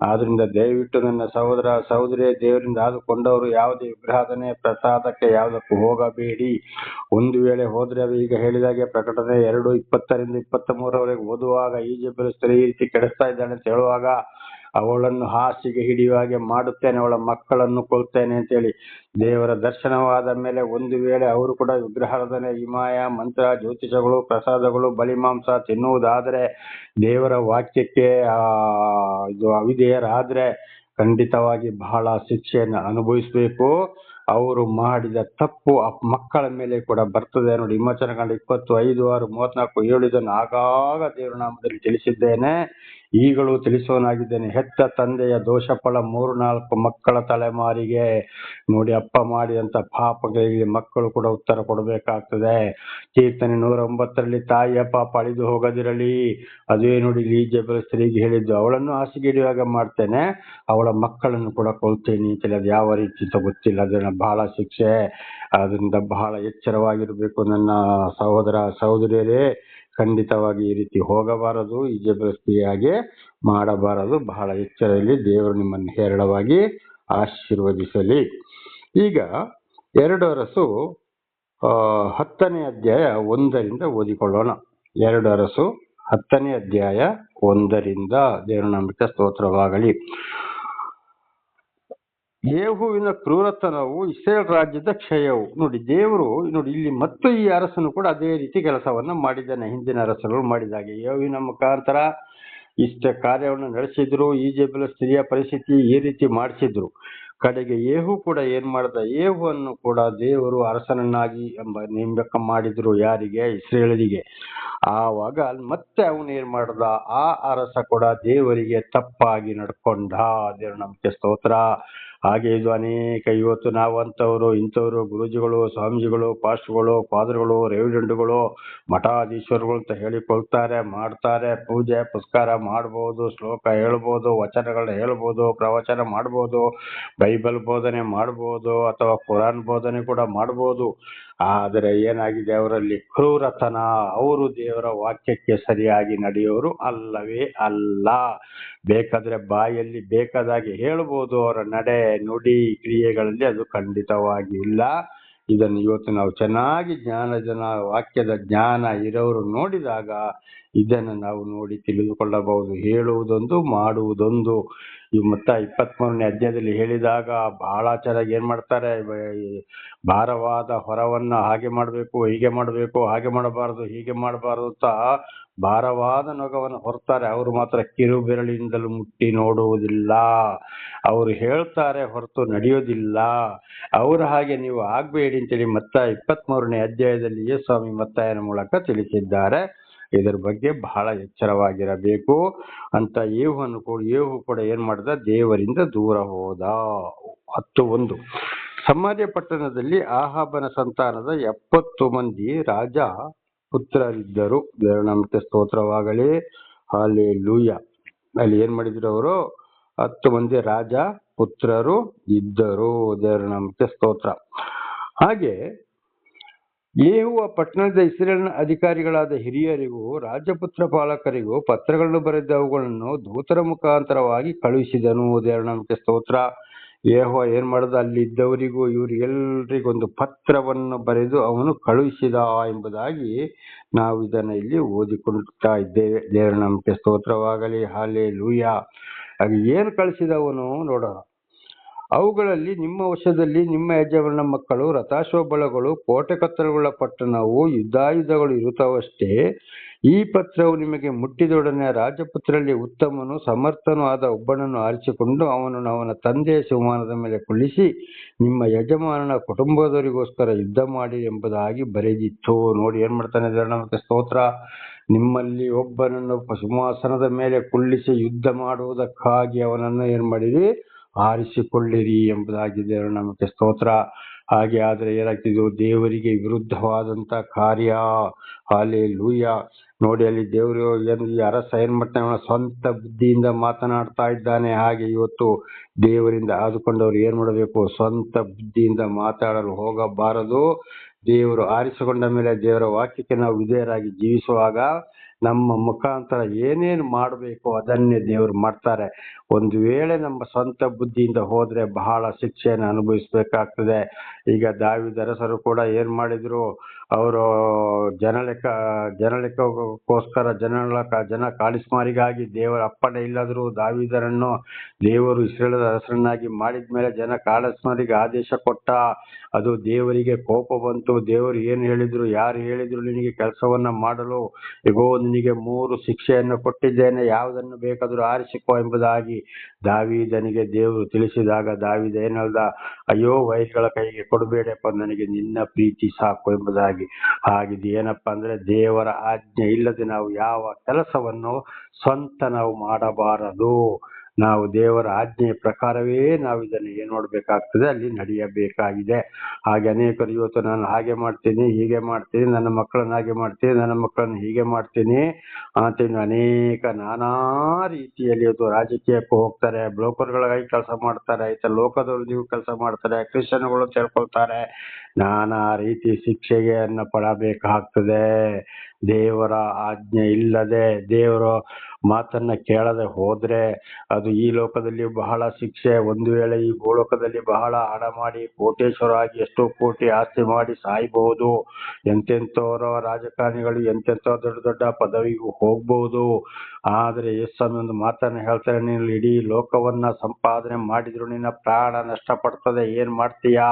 ಆದ್ರಿಂದ ದಯವಿಟ್ಟು ನನ್ನ ಸಹೋದರ ಸಹೋದರಿಯ ದೇವರಿಂದ ಆದುಕೊಂಡವರು ಯಾವುದೇ ವಿಗ್ರಹಾರಾಧನೆ ಪ್ರಸಾದಕ್ಕೆ ಯಾವುದಕ್ಕೂ ಹೋಗಬೇಡಿ. ಒಂದು ವೇಳೆ ಹೋದ್ರೆ ಅದು ಈಗ ಹೇಳಿದಾಗೆ ಪ್ರಕಟಣೆ 2:20-23 ಓದುವಾಗ ಈಜೆಬೆಲ್ ಸ್ತ್ರೀ ಈ ರೀತಿ ಕೆಡಿಸ್ತಾ ಇದ್ದಾಳೆ ಅಂತ ಹೇಳುವಾಗ ಅವಳನ್ನು ಹಾಸಿಗೆ ಹಿಡಿಯುವಾಗೆ ಮಾಡುತ್ತೇನೆ, ಅವಳ ಮಕ್ಕಳನ್ನು ಕೊಲ್ತೇನೆ ಅಂತೇಳಿ ದೇವರ ದರ್ಶನವಾದ ಮೇಲೆ ಒಂದು ವೇಳೆ ಅವರು ಕೂಡ ವಿಗ್ರಹಾರಾಧನೆ ಹಿಮಾಯ ಮಂತ್ರ ಜ್ಯೋತಿಷಗಳು ಪ್ರಸಾದಗಳು ಬಲಿ ಮಾಂಸ ತಿನ್ನುವುದಾದ್ರೆ ದೇವರ ವಾಕ್ಯಕ್ಕೆ ಇದು ಅವಿಧೇಯರಾದ್ರೆ ಖಂಡಿತವಾಗಿ ಬಹಳ ಶಿಕ್ಷೆಯನ್ನು ಅನುಭವಿಸಬೇಕು. ಅವರು ಮಾಡಿದ ತಪ್ಪು ಮಕ್ಕಳ ಮೇಲೆ ಕೂಡ ಬರ್ತದೆ. ನೋಡಿ, ವಿಮೋಚನಕಾಂಡ 25:6-34 ಇದನ್ನು ಆಗಾಗ ದೇವರ ನಾಮದಲ್ಲಿ ತಿಳಿಸಿದ್ದೇನೆ, ಈಗಲೂ ತಿಳಿಸುವನಾಗಿದ್ದೇನೆ. ಹೆತ್ತ ತಂದೆಯ ದೋಷ ಫಲ 3-4 ಮಕ್ಕಳ ತಲೆಮಾರಿಗೆ. ನೋಡಿ, ಅಪ್ಪ ಮಾಡಿದಂತ ಪಾಪಗಳಿಗೆ ಮಕ್ಕಳು ಕೂಡ ಉತ್ತರ ಕೊಡಬೇಕಾಗ್ತದೆ. ಕೀರ್ತನೆ 109 ತಾಯಿಯ ಪಾಪ ಅಳಿದು ಹೋಗದಿರಲಿ, ಅದೇ ನೋಡಿ ಈಜೆಬೆಲ್ ಸ್ತ್ರೀಗೆ ಹೇಳಿದ್ದು, ಅವಳನ್ನು ಹಾಸಿಗೆ ಹಿಡಿಯುವಾಗ ಮಾಡ್ತೇನೆ, ಅವಳ ಮಕ್ಕಳನ್ನು ಕೂಡ ಕೊಲ್ತೇನೆ ಅಂತೇಳಿ. ಅದು ಯಾವ ರೀತಿ ಅಂತ ಗೊತ್ತಿಲ್ಲ, ಅದನ್ನ ಬಹಳ ಶಿಕ್ಷೆ. ಅದರಿಂದ ಬಹಳ ಎಚ್ಚರವಾಗಿರ್ಬೇಕು ನನ್ನ ಸಹೋದರ ಸಹೋದರಿಯರೇ. ಖಂಡಿತವಾಗಿ ಈ ರೀತಿ ಹೋಗಬಾರದು, ಈಜೆಬೆಲ್ ಸ್ತ್ರೀಯಾಗೆ ಮಾಡಬಾರದು. ಬಹಳ ಎಚ್ಚರದಲ್ಲಿ ದೇವರು ನಿಮ್ಮನ್ನು ಹೇರಳವಾಗಿ ಆಶೀರ್ವದಿಸಲಿ. ಈಗ 2 ಅರಸು 10ನೇ ಅಧ್ಯಾಯ 1 ಓದಿಕೊಳ್ಳೋಣ. 2 ಅರಸು 10ನೇ ಅಧ್ಯಾಯ 1 ದೇವರ ನಾಮಕ್ಕೆ ಸ್ತೋತ್ರವಾಗಲಿ. ಯೇಹುವಿನ ಕ್ರೂರತನವು ಇಸ್ರೇಲ್ ರಾಜ್ಯದ ಕ್ಷಯವು. ನೋಡಿ, ದೇವರು ನೋಡಿ ಇಲ್ಲಿ ಮತ್ತು ಈ ಅರಸನು ಕೂಡ ಅದೇ ರೀತಿ ಕೆಲಸವನ್ನ ಮಾಡಿದ್ದಾನೆ. ಹಿಂದಿನ ಅರಸರು ಮಾಡಿದಾಗೆ ಯೇಹುವಿನ ಮುಖಾಂತರ ಇಷ್ಟ ಕಾರ್ಯವನ್ನು ನಡೆಸಿದ್ರು. ಈಜೆಬೆಲ್ ಸ್ತ್ರೀಯ ಪರಿಸ್ಥಿತಿ ಈ ರೀತಿ ಮಾಡಿಸಿದ್ರು. ಕಡೆಗೆ ಯೇಹು ಕೂಡ ಏನ್ ಮಾಡ್ದ, ಯೇಹುವನ್ನು ಕೂಡ ದೇವರು ಅರಸನನ್ನಾಗಿ ನೇಮಕ ಮಾಡಿದ್ರು. ಯಾರಿಗೆ? ಇಸ್ರೇಲರಿಗೆ. ಆವಾಗ ಮತ್ತೆ ಅವನು ಏನ್ ಮಾಡ್ದ, ಆ ಅರಸ ಕೂಡ ದೇವರಿಗೆ ತಪ್ಪಾಗಿ ನಡ್ಕೊಂಡ. ದೇವರು ನಮಗೆ ಸ್ತೋತ್ರ. ಹಾಗೆ ಇದು ಅನೇಕ ಇವತ್ತು ನಾವಂಥವ್ರು ಇಂಥವ್ರು ಗುರೂಜಿಗಳು, ಸ್ವಾಮೀಜಿಗಳು, ಪಾಸ್ಟ್ರುಗಳು, ಫಾದರ್ಗಳು, ರೆವಿಡೆಂಟ್ಗಳು, ಮಠಾಧೀಶ್ವರಗಳು ಅಂತ ಹೇಳಿಕೊಳ್ತಾರೆ, ಮಾಡ್ತಾರೆ. ಪೂಜೆ ಪುಸ್ಕಾರ ಮಾಡ್ಬೋದು, ಶ್ಲೋಕ ಹೇಳ್ಬೋದು, ವಚನಗಳನ್ನ ಹೇಳ್ಬೋದು, ಪ್ರವಚನ ಮಾಡ್ಬೋದು, ಬೈಬಲ್ ಬೋಧನೆ ಮಾಡ್ಬೋದು, ಅಥವಾ ಕುರಾನ್ ಬೋಧನೆ ಕೂಡ ಮಾಡ್ಬೋದು. ಆದರೆ ಏನಾಗಿದೆ, ಅವರಲ್ಲಿ ಕ್ರೂರತನ. ಅವರು ದೇವರ ವಾಕ್ಯಕ್ಕೆ ಸರಿಯಾಗಿ ನಡೆಯೋರು ಅಲ್ಲವೇ ಅಲ್ಲ. ಬೇಕಾದ್ರೆ ಬಾಯಲ್ಲಿ ಬೇಕಾದಾಗೆ ಹೇಳ್ಬೋದು, ಅವರ ನಡೆ ನುಡಿ ಕ್ರಿಯೆಗಳಲ್ಲಿ ಅದು ಖಂಡಿತವಾಗಿ ಇಲ್ಲ. ಇದನ್ನು ಇವತ್ತು ನಾವು ಚೆನ್ನಾಗಿ ವಾಕ್ಯದ ಜ್ಞಾನ ಇರೋರು ನೋಡಿದಾಗ ಇದನ್ನು ನಾವು ನೋಡಿ ತಿಳಿದುಕೊಳ್ಳಬಹುದು. ಹೇಳುವುದೊಂದು, ಮಾಡುವುದೊಂದು. ಈ ಮತ್ತ 23ನೇ ಅಧ್ಯಾಯದಲ್ಲಿ ಹೇಳಿದಾಗ ಬಹಳ ಚೆನ್ನಾಗಿ ಏನ್ ಮಾಡ್ತಾರೆ, ಭಾರವಾದ ಹೊರವನ್ನ ಹಾಗೆ ಮಾಡಬೇಕು, ಹೀಗೆ ಮಾಡಬೇಕು, ಹಾಗೆ ಮಾಡಬಾರದು, ಹೀಗೆ ಮಾಡಬಾರದು ಅಂತ ಭಾರವಾದ ನೊಗವನ್ನು ಹೊರ್ತಾರೆ. ಅವರು ಮಾತ್ರ ಕಿರು ಬೆರಳಿನಿಂದಲೂ ಮುಟ್ಟಿ ನೋಡುವುದಿಲ್ಲ. ಅವರು ಹೇಳ್ತಾರೆ ಹೊರತು ನಡೆಯೋದಿಲ್ಲ. ಅವರ ಹಾಗೆ ನೀವು ಆಗ್ಬೇಡಿ ಅಂತೇಳಿ ಮತ್ತಾಯ 23ನೇ ಅಧ್ಯಾಯದಲ್ಲಿ ಯೇಸುಸ್ವಾಮಿ ಮತ್ತಾಯನ ಮೂಲಕ ತಿಳಿಸಿದ್ದಾರೆ. ಇದರ ಬಗ್ಗೆ ಬಹಳ ಎಚ್ಚರವಾಗಿರಬೇಕು ಅಂತ ಯೇಹು ಕೂಡ ಏನ್ ಮಾಡಿದ, ದೇವರಿಂದ ದೂರ ಹೋದ. 10:1 ಸಮಾರ್ಯ ಪಟ್ಟಣದಲ್ಲಿ ಆಹಾಬನ ಸಂತಾನದ 70 ಮಂದಿ ರಾಜ ಪುತ್ರರಿದ್ದರು. ದೇವರ ನಾಮಕ್ಕೆ ಸ್ತೋತ್ರವಾಗಲಿ, ಹಲ್ಲೆಲೂಯಾ. ಅಲ್ಲಿ ಏನ್ ಮಾಡಿದ್ರು, ಅವರು 10 ಮಂದಿ ರಾಜ ಪುತ್ರರು ಇದ್ದರು. ದೇವರ ನಾಮಕ್ಕೆ ಸ್ತೋತ್ರ. ಹಾಗೆ ಯೇಹುವ ಪಟ್ಟಣದ ಇಸ್ರೇಲಿನ ಅಧಿಕಾರಿಗಳಾದ ಹಿರಿಯರಿಗೂ ರಾಜಪುತ್ರ ಪಾಲಕರಿಗೂ ಪತ್ರಗಳನ್ನು ಬರೆದು ಅವುಗಳನ್ನು ದೂತರ ಮುಖಾಂತರವಾಗಿ ಕಳುಹಿಸಿದನು. ದೇವರ ನಾಮಕ್ಕೆ ಸ್ತೋತ್ರ. ಯೇಹುವ ಏನ್ ಮಾಡಿದ, ಅಲ್ಲಿ ಇದ್ದವರಿಗೂ ಇವರಿಗೆಲ್ಲರಿಗೊಂದು ಪತ್ರವನ್ನು ಬರೆದು ಅವನು ಕಳುಹಿಸಿದ ಎಂಬುದಾಗಿ ನಾವು ಇದನ್ನ ಇಲ್ಲಿ ಓದಿಕೊಳ್ಳುತ್ತಾ ಇದ್ದೇವೆ. ದೇವರ ನಾಮಕ್ಕೆ ಸ್ತೋತ್ರವಾಗಲಿ, ಹಲ್ಲೆಲೂಯಾ. ಹಾಗೆ ಏನು ಕಳಿಸಿದವನು ನೋಡೋಣ. ಅವುಗಳಲ್ಲಿ ನಿಮ್ಮ ವಶದಲ್ಲಿ ನಿಮ್ಮ ಯಜಮಾನನ ಮಕ್ಕಳು, ರಥಾಶ್ವಬಲಗಳು, ಕೋಟೆ ಕೊತ್ತಲುಗಳ ಪಟ್ಟಣವು, ಯುದ್ಧಾಯುಧಗಳು ಇರುತ್ತವಷ್ಟೇ. ಈ ಪತ್ರವು ನಿಮಗೆ ಮುಟ್ಟಿದೊಡನೆ ರಾಜಪುತ್ರರಲ್ಲಿ ಉತ್ತಮನು ಸಮರ್ಥನೂ ಆದ ಒಬ್ಬನನ್ನು ಆರಿಸಿಕೊಂಡು ಅವನನ್ನು ಅವನ ತಂದೆಯ ಸಿಂಹಾಸನದ ಮೇಲೆ ಕುಳ್ಳಿಸಿ ನಿಮ್ಮ ಯಜಮಾನನ ಕುಟುಂಬದವರಿಗೋಸ್ಕರ ಯುದ್ಧ ಮಾಡಿ ಎಂಬುದಾಗಿ ಬರೆದಿತ್ತು. ನೋಡಿ ಏನ್ ಮಾಡ್ತಾನೆ, ದೇವರ ನಾಮಕ್ಕೆ ಸ್ತೋತ್ರ. ನಿಮ್ಮಲ್ಲಿ ಒಬ್ಬನನ್ನು ಸಿಂಹಾಸನದ ಮೇಲೆ ಕುಳ್ಳಿಸಿ ಯುದ್ಧ ಮಾಡುವುದಕ್ಕಾಗಿ ಅವನನ್ನು ಏನ್ ಮಾಡಿರಿ, ಆರಿಸಿಕೊಳ್ಳಿರಿ ಎಂಬುದಾಗಿ ದೇವರ ನಾಮಕ್ಕೆ ಸ್ತೋತ್ರ. ಹಾಗೆ ಆದ್ರೆ ಏನಾಗ್ತಿದ್ವು, ದೇವರಿಗೆ ವಿರುದ್ಧವಾದಂತ ಕಾರ್ಯ. ಹಲ್ಲೆಲೂಯಾ. ನೋಡಿ ಅಲ್ಲಿ ದೇವರು ಈ ಅರಸ ಏನ್ ಮಾಡ್ತಾನೆ, ಸ್ವಂತ ಬುದ್ಧಿಯಿಂದ ಮಾತನಾಡ್ತಾ ಇದ್ದಾನೆ. ಹಾಗೆ ಇವತ್ತು ದೇವರಿಂದ ಆದುಕೊಂಡವರು ಏನ್ ಮಾಡಬೇಕು, ಸ್ವಂತ ಬುದ್ಧಿಯಿಂದ ಮಾತಾಡಲು ಹೋಗಬಾರದು. ದೇವರು ಆರಿಸಿಕೊಂಡ ಮೇಲೆ ದೇವರ ವಾಕ್ಯಕ್ಕೆ ನಾವು ವಿಧೇಯರಾಗಿ ಜೀವಿಸುವಾಗ ನಮ್ಮ ಮುಖಾಂತರ ಏನೇನು ಮಾಡಬೇಕು ಅದನ್ನೇ ದೇವರು ಮಾಡ್ತಾರೆ. ಒಂದು ವೇಳೆ ನಮ್ಮ ಸ್ವಂತ ಬುದ್ಧಿಯಿಂದ ಹೋದ್ರೆ ಬಹಳ ಶಿಕ್ಷೆಯನ್ನು ಅನುಭವಿಸ್ಬೇಕಾಗ್ತದೆ. ಈಗ ದಾವೀದ ಅರಸರು ಕೂಡ ಏನ್ ಮಾಡಿದ್ರು, ಅವರು ಜನಲೆಕ್ಕೋಸ್ಕರ ಜನ ಕಾಳಿಸ್ಮಾರಿಗಾಗಿ ದೇವರ ಅಪ್ಪಣೆ ಇಲ್ಲದ್ರು ದಾವೀದರನ್ನು ದೇವರು ಇಸ್ರೇಲದ ಅರಸರನ್ನಾಗಿ ಮಾಡಿದ್ಮೇಲೆ ಜನ ಕಾಳಿಸ್ಮಾರಿಗೆ ಆದೇಶ ಕೊಟ್ಟ. ಅದು ದೇವರಿಗೆ ಕೋಪ ಬಂತು. ದೇವರು ಏನು ಹೇಳಿದ್ರು, ಯಾರು ಹೇಳಿದ್ರು ನಿನಗೆ ಕೆಲಸವನ್ನ ಮಾಡಲು, ಇಗೋ ನಿನಗೆ 3 ಶಿಕ್ಷೆಯನ್ನು ಕೊಟ್ಟಿದ್ದೇನೆ, ಯಾವುದನ್ನು ಬೇಕಾದರೂ ಆರಿಸಿಕೋ ಎಂಬುದಾಗಿ ದಾವೀದನಿಗೆ ದೇವರು ತಿಳಿಸಿದಾಗ ದಾವೀದ ಏನ್ ಹೇಳ್ದ, ಅಯ್ಯೋ ವೈರಿಗಳ ಕೈಗೆ ಕೊಡಬೇಡಪ್ಪ, ನನಗೆ ನಿನ್ನ ಪ್ರೀತಿ ಸಾಕು ಎಂಬುದಾಗಿ. ಹಾಗಿದ್ದು ಏನಪ್ಪಾ ಅಂದ್ರೆ, ದೇವರ ಆಜ್ಞೆ ಇಲ್ಲದೆ ನಾವು ಯಾವ ಕೆಲಸವನ್ನು ಸ್ವಂತ ನಾವು ಮಾಡಬಾರದು. ನಾವು ದೇವರ ಆಜ್ಞೆಯ ಪ್ರಕಾರವೇ ನಾವು ಇದನ್ನು ಏನ್ ನೋಡ್ಬೇಕಾಗ್ತದೆ, ಅಲ್ಲಿ ನಡೆಯಬೇಕಾಗಿದೆ. ಹಾಗೆ ಅನೇಕರು ಇವತ್ತು ನಾನು ಹಾಗೆ ಮಾಡ್ತೀನಿ, ಹೀಗೆ ಮಾಡ್ತೀನಿ, ನನ್ನ ಮಕ್ಕಳನ್ನ ಹಾಗೆ ಮಾಡ್ತೀನಿ, ನನ್ನ ಮಕ್ಕಳನ್ನ ಹೀಗೆ ಮಾಡ್ತೀನಿ ಅಂತ ಅನೇಕ ನಾನಾ ರೀತಿಯಲ್ಲಿ ಇವತ್ತು ರಾಜಕೀಯಕ್ಕೂ ಹೋಗ್ತಾರೆ, ಬ್ರೋಕರ್ಗಳಾಗಿ ಕೆಲಸ ಮಾಡ್ತಾರೆ, ಆಯ್ತಾ ಲೋಕದವ್ರಿಗೂ ಕೆಲಸ ಮಾಡ್ತಾರೆ, ಕ್ರಿಶ್ಚಿಯನ್ಗಳು ಸೇರ್ಕೊಳ್ತಾರೆ. ನಾನಾ ರೀತಿ ಶಿಕ್ಷೆಯನ್ನು ಪಡಬೇಕಾಗ್ತದೆ. ದೇವರ ಆಜ್ಞೆ ಇಲ್ಲದೆ ದೇವರ ಮಾತನ್ನ ಕೇಳದೆ ಹೋದ್ರೆ ಅದು ಈ ಲೋಕದಲ್ಲಿ ಬಹಳ ಶಿಕ್ಷೆ. ಒಂದು ವೇಳೆ ಈ ಭೂಲೋಕದಲ್ಲಿ ಬಹಳ ಹಣ ಮಾಡಿ ಕೋಟೇಶ್ವರಾಗಿ ಎಷ್ಟೋ ಕೋಟಿ ಆಸ್ತಿ ಮಾಡಿ ಸಾಯ್ಬಹುದು. ಎಂತೆಂಥವರ ರಾಜಕಾರಣಿಗಳು ಎಂತೆಂಥ ದೊಡ್ಡ ದೊಡ್ಡ ಪದವಿಗೂ ಹೋಗ್ಬಹುದು. ಆದ್ರೆ ಯೇಸುಸ್ವಾಮಿ ಒಂದು ಮಾತನ್ನ ಹೇಳ್ತಾರೆ, ನೀನು ಇಡೀ ಲೋಕವನ್ನ ಸಂಪಾದನೆ ಮಾಡಿದ್ರು ನಿನ್ನ ಪ್ರಾಣ ನಷ್ಟ ಪಡ್ತದೆ, ಏನ್ ಮಾಡ್ತೀಯಾ?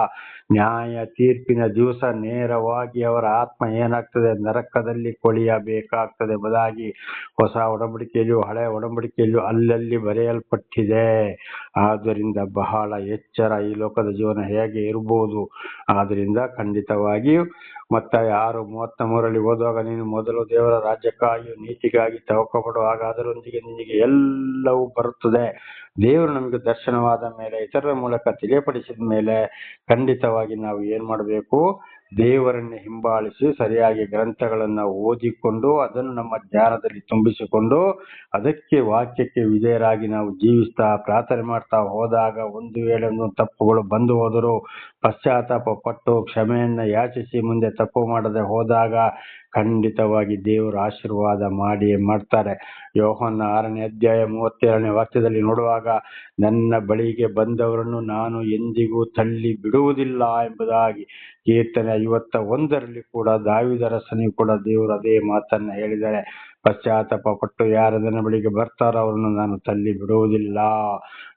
ನ್ಯಾಯ ತೀರ್ಪಿನ ದಿವಸ ನೇರವಾಗಿ ಅವರ ಆತ್ಮ ಏನಾಗ್ತದೆ, ನರಕದಲ್ಲಿ ಕೊಳಿಯಬೇಕಾಗ್ತದೆ ಎಂಬುದಾಗಿ ಹೊಸ ಒಡಂಬಡಿಕೆಯಲ್ಲೂ ಹಳೆ ಒಡಂಬಡಿಕೆಯಲ್ಲೂ ಅಲ್ಲಲ್ಲಿ ಬರೆಯಲ್ಪಟ್ಟಿದೆ. ಆದ್ದರಿಂದ ಬಹಳ ಎಚ್ಚರ. ಈ ಲೋಕದ ಜೀವನ ಹೇಗೆ ಇರಬಹುದು. ಆದ್ರಿಂದ ಖಂಡಿತವಾಗಿಯೂ ಮತ್ತಾಯ 6:33 ಓದುವಾಗ, ನೀನು ಮೊದಲು ದೇವರ ರಾಜ್ಯಕ್ಕಾಗಿಯೂ ನೀತಿಗಾಗಿ ತವಕಪಡುವಾಗ ಅದರೊಂದಿಗೆ ನಿನಗೆ ಎಲ್ಲವೂ ಬರುತ್ತದೆ. ದೇವರು ನಮಗೆ ದರ್ಶನವಾದ ಮೇಲೆ, ಇತರರ ಮೂಲಕ ತಿಳಿಯಪಡಿಸಿದ ಮೇಲೆ ಖಂಡಿತವಾಗಿ ನಾವು ಏನ್ ಮಾಡಬೇಕು? ದೇವರನ್ನೇ ಹಿಂಬಾಲಿಸಿ ಸರಿಯಾಗಿ ಗ್ರಂಥಗಳನ್ನ ಓದಿಕೊಂಡು ಅದನ್ನು ನಮ್ಮ ಜ್ಞಾನದಲ್ಲಿ ತುಂಬಿಸಿಕೊಂಡು ಅದಕ್ಕೆ ವಾಕ್ಯಕ್ಕೆ ವಿಧೇಯರಾಗಿ ನಾವು ಜೀವಿಸ್ತಾ ಪ್ರಾರ್ಥನೆ ಮಾಡ್ತಾ ಹೋದಾಗ, ಒಂದು ವೇಳೆ ತಪ್ಪುಗಳು ಬಂದು ಹೋದರೂ ಪಶ್ಚಾತ್ತಾಪ ಪಟ್ಟು ಕ್ಷಮೆಯನ್ನ ಯಾಚಿಸಿ ಮುಂದೆ ತಪ್ಪು ಮಾಡದೆ ಹೋದಾಗ ಖಂಡಿತವಾಗಿ ದೇವರು ಆಶೀರ್ವಾದ ಮಾಡಿಯೇ ಮಾಡ್ತಾರೆ. ಯೋಹನ್ನ 6ನೇ ಅಧ್ಯಾಯ 37ನೇ ವಾಕ್ಯದಲ್ಲಿ ನೋಡುವಾಗ, ನನ್ನ ಬಳಿಗೆ ಬಂದವರನ್ನು ನಾನು ಎಂದಿಗೂ ತಳ್ಳಿ ಬಿಡುವುದಿಲ್ಲ ಎಂಬುದಾಗಿ ಕೀರ್ತನೆ 51ರಲ್ಲಿ ಕೂಡ ದಾವೀದರಸನಿಗೂ ಕೂಡ ದೇವರು ಅದೇ ಮಾತನ್ನ ಹೇಳಿದ್ದಾರೆ. ಪಶ್ಚಾತ್ತಾಪ ಪಟ್ಟು ಯಾರು ನನ್ನ ಬಳಿಗೆ ಬರ್ತಾರೋ ಅವರನ್ನು ನಾನು ತಳ್ಳಿ ಬಿಡುವುದಿಲ್ಲ.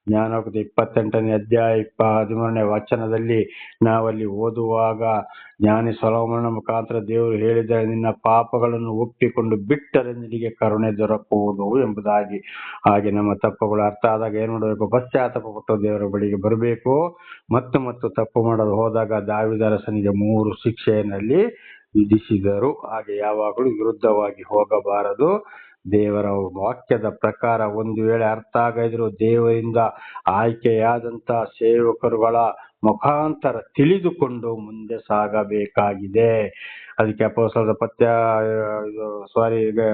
ಜ್ಞಾನೋಕ್ತಿ 28ನೇ ಅಧ್ಯಾಯ 13ನೇ ವಚನದಲ್ಲಿ ನಾವಲ್ಲಿ ಓದುವಾಗ, ಜ್ಞಾನಿ ಸೊಲೊಮೋನನ ಮುಖಾಂತರ ದೇವರು ಹೇಳಿದರೆ, ನಿನ್ನ ಪಾಪಗಳನ್ನು ಒಪ್ಪಿಕೊಂಡು ಬಿಟ್ಟರೆ ನಿನಗೆ ಕರುಣೆ ದೊರಕುವುದು ಎಂಬುದಾಗಿ. ಹಾಗೆ ನಮ್ಮ ತಪ್ಪುಗಳು ಅರ್ಥ ಆದಾಗ ಏನ್ ಮಾಡಬೇಕು? ಪಶ್ಚಾತ್ತಾಪ ಪಟ್ಟು ದೇವರ ಬಳಿಗೆ ಬರಬೇಕು. ಮತ್ತು ತಪ್ಪು ಮಾಡಲು ಹೋದಾಗ ದಾವೀದರಸನಿಗೆ 3 ಶಿಕ್ಷೆಯಲ್ಲಿ ವಿಧಿಸಿದರು. ಹಾಗೆ ಯಾವಾಗಲೂ ವಿರುದ್ಧವಾಗಿ ಹೋಗಬಾರದು. ದೇವರ ವಾಕ್ಯದ ಪ್ರಕಾರ ಒಂದು ವೇಳೆ ಅರ್ಥ ಆಗದಿದ್ರು ದೇವರಿಂದ ಆಯ್ಕೆಯಾದಂತ ಸೇವಕರುಗಳ ಮುಖಾಂತರ ತಿಳಿದುಕೊಂಡು ಮುಂದೆ ಸಾಗಬೇಕಾಗಿದೆ. ಅದಕ್ಕೆ ಅಪೊಸ್ತಲರ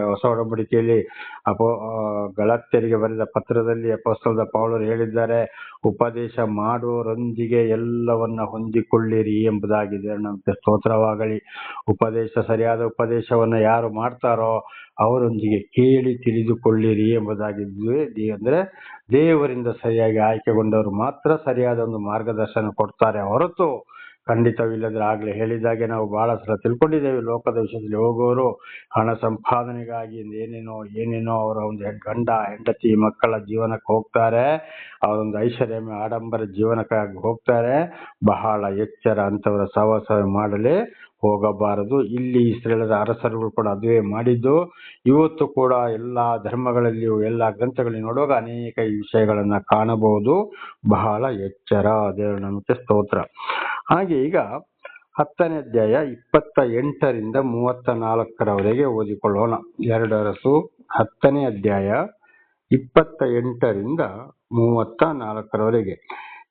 ಹೊಸ ಒಡಂಬಡಿಕೆಯಲ್ಲಿ ಗಲಾತ್ಯರಿಗೆ ಬರೆದ ಪತ್ರದಲ್ಲಿ ಅಪೊಸ್ತಲ ಪೌಲರು ಹೇಳಿದ್ದಾರೆ, ಉಪದೇಶ ಮಾಡುವವರೊಂದಿಗೆ ಎಲ್ಲವನ್ನ ಹೊಂದಿಕೊಳ್ಳಿರಿ ಎಂಬುದಾಗಿದೆ. ನಮಗೆ ಸ್ತೋತ್ರವಾಗಲಿ. ಸರಿಯಾದ ಉಪದೇಶವನ್ನ ಯಾರು ಮಾಡ್ತಾರೋ ಅವರೊಂದಿಗೆ ಕೇಳಿ ತಿಳಿದುಕೊಳ್ಳಿರಿ ಎಂಬುದಾಗಿದ್ವಿ. ಅಂದ್ರೆ ದೇವರಿಂದ ಸರಿಯಾಗಿ ಆಯ್ಕೆಗೊಂಡವರು ಮಾತ್ರ ಸರಿಯಾದ ಒಂದು ಮಾರ್ಗದರ್ಶನ ಕೊಡ್ತಾರೆ ಹೊರತು ಖಂಡಿತವಿಲ್ಲದ್ರೆ ಆಗ್ಲೇ ಹೇಳಿದಾಗೆ ನಾವು ಬಹಳ ಸಲ ತಿಳ್ಕೊಂಡಿದ್ದೇವೆ. ಲೋಕದ ವಿಷಯದಲ್ಲಿ ಹೋಗೋರು ಹಣ ಸಂಪಾದನೆಗಾಗಿ ಏನೇನೋ ಅವರ ಒಂದು ಗಂಡ ಹೆಂಡತಿ ಮಕ್ಕಳ ಜೀವನಕ್ಕೆ ಹೋಗ್ತಾರೆ. ಅವರೊಂದು ಐಶ್ವರ್ಯ ಆಡಂಬರ ಜೀವನಕ್ಕಾಗಿ ಹೋಗ್ತಾರೆ. ಬಹಳ ಎಚ್ಚರ. ಅಂತವರ ಸಹವಾಸ ಮಾಡಲೇ ಹೋಗಬಾರದು. ಇಲ್ಲಿ ಇಸ್ರೇಲರ ಅರಸರುಗಳು ಕೂಡ ಅದುವೇ ಮಾಡಿದ್ದು. ಇವತ್ತು ಕೂಡ ಎಲ್ಲಾ ಧರ್ಮಗಳಲ್ಲಿಯೂ ಎಲ್ಲಾ ಗ್ರಂಥಗಳಲ್ಲಿ ನೋಡುವಾಗ ಅನೇಕ ಈ ವಿಷಯಗಳನ್ನ ಕಾಣಬಹುದು. ಬಹಳ ಎಚ್ಚರ. ದೇವರ ನಾಮಕ್ಕೆ ಸ್ತೋತ್ರ. ಹಾಗೆ ಈಗ 10ನೇ ಅಧ್ಯಾಯ 28ರಿಂದ 34ರವರೆಗೆ ಓದಿಕೊಳ್ಳೋಣ. 2 ಅರಸು 10ನೇ ಅಧ್ಯಾಯ 28ರಿಂದ 34ರವರೆಗೆ.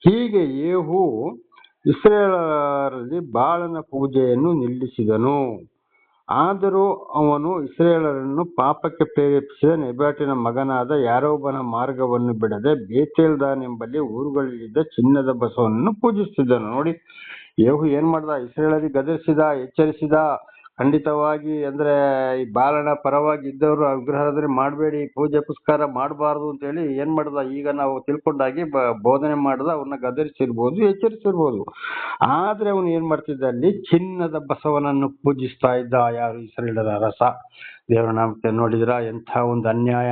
ಹೀಗೆ ಯೇಹೂ ಇಸ್ರೇಲರಲ್ಲಿ ಬಾಳನ ಪೂಜೆಯನ್ನು ನಿಲ್ಲಿಸಿದನು. ಆದರೂ ಅವನು ಇಸ್ರೇಲರನ್ನು ಪಾಪಕ್ಕೆ ಪ್ರೇರೇಪಿಸಿದ ನೆಬಾಟಿನ ಮಗನಾದ ಯಾರೋಬನ ಮಾರ್ಗವನ್ನು ಬಿಡದೆ ಬೇತೇಲ್ದಾನ್ ಎಂಬಲ್ಲಿ ಊರುಗಳಲ್ಲಿದ್ದ ಚಿನ್ನದ ಬಸವನನ್ನು ಪೂಜಿಸುತ್ತಿದ್ದನು. ನೋಡಿ, ಯೇಹೂ ಏನ್ ಮಾಡ್ದ? ಇಸ್ರೇಲರಿಗೆ ಗದರಿಸಿದ, ಎಚ್ಚರಿಸಿದ. ಖಂಡಿತವಾಗಿ ಅಂದ್ರೆ ಈ ಬಾಲನ ಪರವಾಗಿ ಇದ್ದವರು ವಿಗ್ರಹಾರಾಧನೆ ಮಾಡಬೇಡಿ, ಪೂಜೆ ಪುಸ್ಕಾರ ಮಾಡಬಾರ್ದು ಅಂತ ಹೇಳಿ ಏನ್ ಮಾಡ್ದ? ಈಗ ನಾವು ತಿಳ್ಕೊಂಡಾಗಿ ಬೋಧನೆ ಮಾಡ್ದ. ಅವ್ರನ್ನ ಗದರಿಸಿರ್ಬೋದು, ಎಚ್ಚರಿಸಿರ್ಬೋದು. ಆದ್ರೆ ಅವನು ಏನ್ ಮಾಡ್ತಿದ್ದ? ಅಲ್ಲಿ ಚಿನ್ನದ ಬಸವನನ್ನು ಪೂಜಿಸ್ತಾ ಇದ್ದ. ಯಾರು? ಇಸ್ರೇಲರ ಅರಸ. ದೇವರ ನಾಮಕ್ಕೆ ನೋಡಿದ್ರ ಎಂಥ ಒಂದು ಅನ್ಯಾಯ.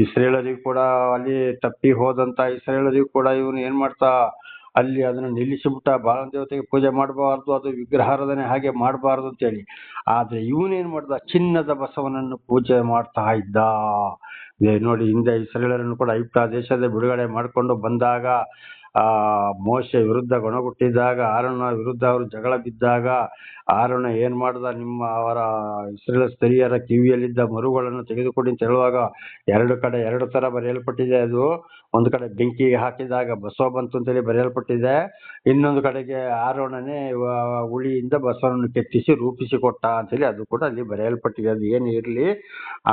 ಇಸ್ರೇಲರಿಗೂ ಕೂಡ ಅಲ್ಲಿ ತಪ್ಪಿ ಹೋದಂತ ಇಸ್ರೇಲರಿಗೂ ಕೂಡ ಇವನು ಏನ್ ಮಾಡ್ತಾ ಅಲ್ಲಿ ಅದನ್ನು ನಿಲ್ಲಿಸಿಬಿಟ್ಟ. ಬಾಳನ ದೇವತೆಗೆ ಪೂಜೆ ಮಾಡಬಾರ್ದು, ಅದು ವಿಗ್ರಹಾರಾಧನೆ ಹಾಗೆ ಮಾಡಬಾರ್ದು ಅಂತೇಳಿ. ಆದ್ರೆ ಇವನೇನ್ ಮಾಡ್ದ? ಚಿನ್ನದ ಬಸವನನ್ನು ಪೂಜೆ ಮಾಡ್ತಾ ಇದ್ದ. ನೋಡಿ, ಹಿಂದೆ ಇಸ್ರೇಲರನ್ನು ಕೂಡ ಐಗುಪ್ತ ದೇಶದ ಬಿಡುಗಡೆ ಮಾಡ್ಕೊಂಡು ಬಂದಾಗ ಮೋಶೆ ವಿರುದ್ಧ ಗೊಣಗುಟ್ಟಿದಾಗ, ಆರೋನ ವಿರುದ್ಧ ಅವರು ಜಗಳ ಬಿದ್ದಾಗ ಆರೋನ ಏನ್ ಮಾಡ್ದ? ಅವರ ಇಸ್ರೇಲ್ ಸ್ತ್ರೀಯರ ಕಿವಿಯಲ್ಲಿದ್ದ ಮರುಗಳನ್ನು ತೆಗೆದುಕೊಡಿ ಅಂತ ಹೇಳುವಾಗ 2 ಕಡೆ 2 ತರ ಬರೆಯಲ್ಪಟ್ಟಿದೆ. ಅದು ಒಂದು ಕಡೆ ಬೆಂಕಿಗೆ ಹಾಕಿದಾಗ ಬಸವ ಬಂತು ಅಂತೇಳಿ ಬರೆಯಲ್ಪಟ್ಟಿದೆ. ಇನ್ನೊಂದು ಕಡೆಗೆ ಆರೋಣನೇ ಉಳಿಯಿಂದ ಬಸವನನ್ನು ಕೆತ್ತಿಸಿ ರೂಪಿಸಿ ಕೊಟ್ಟ ಅಂತೇಳಿ ಅದು ಕೂಡ ಅಲ್ಲಿ ಬರೆಯಲ್ಪಟ್ಟಿದೆ. ಅದು ಏನು ಇರ್ಲಿ,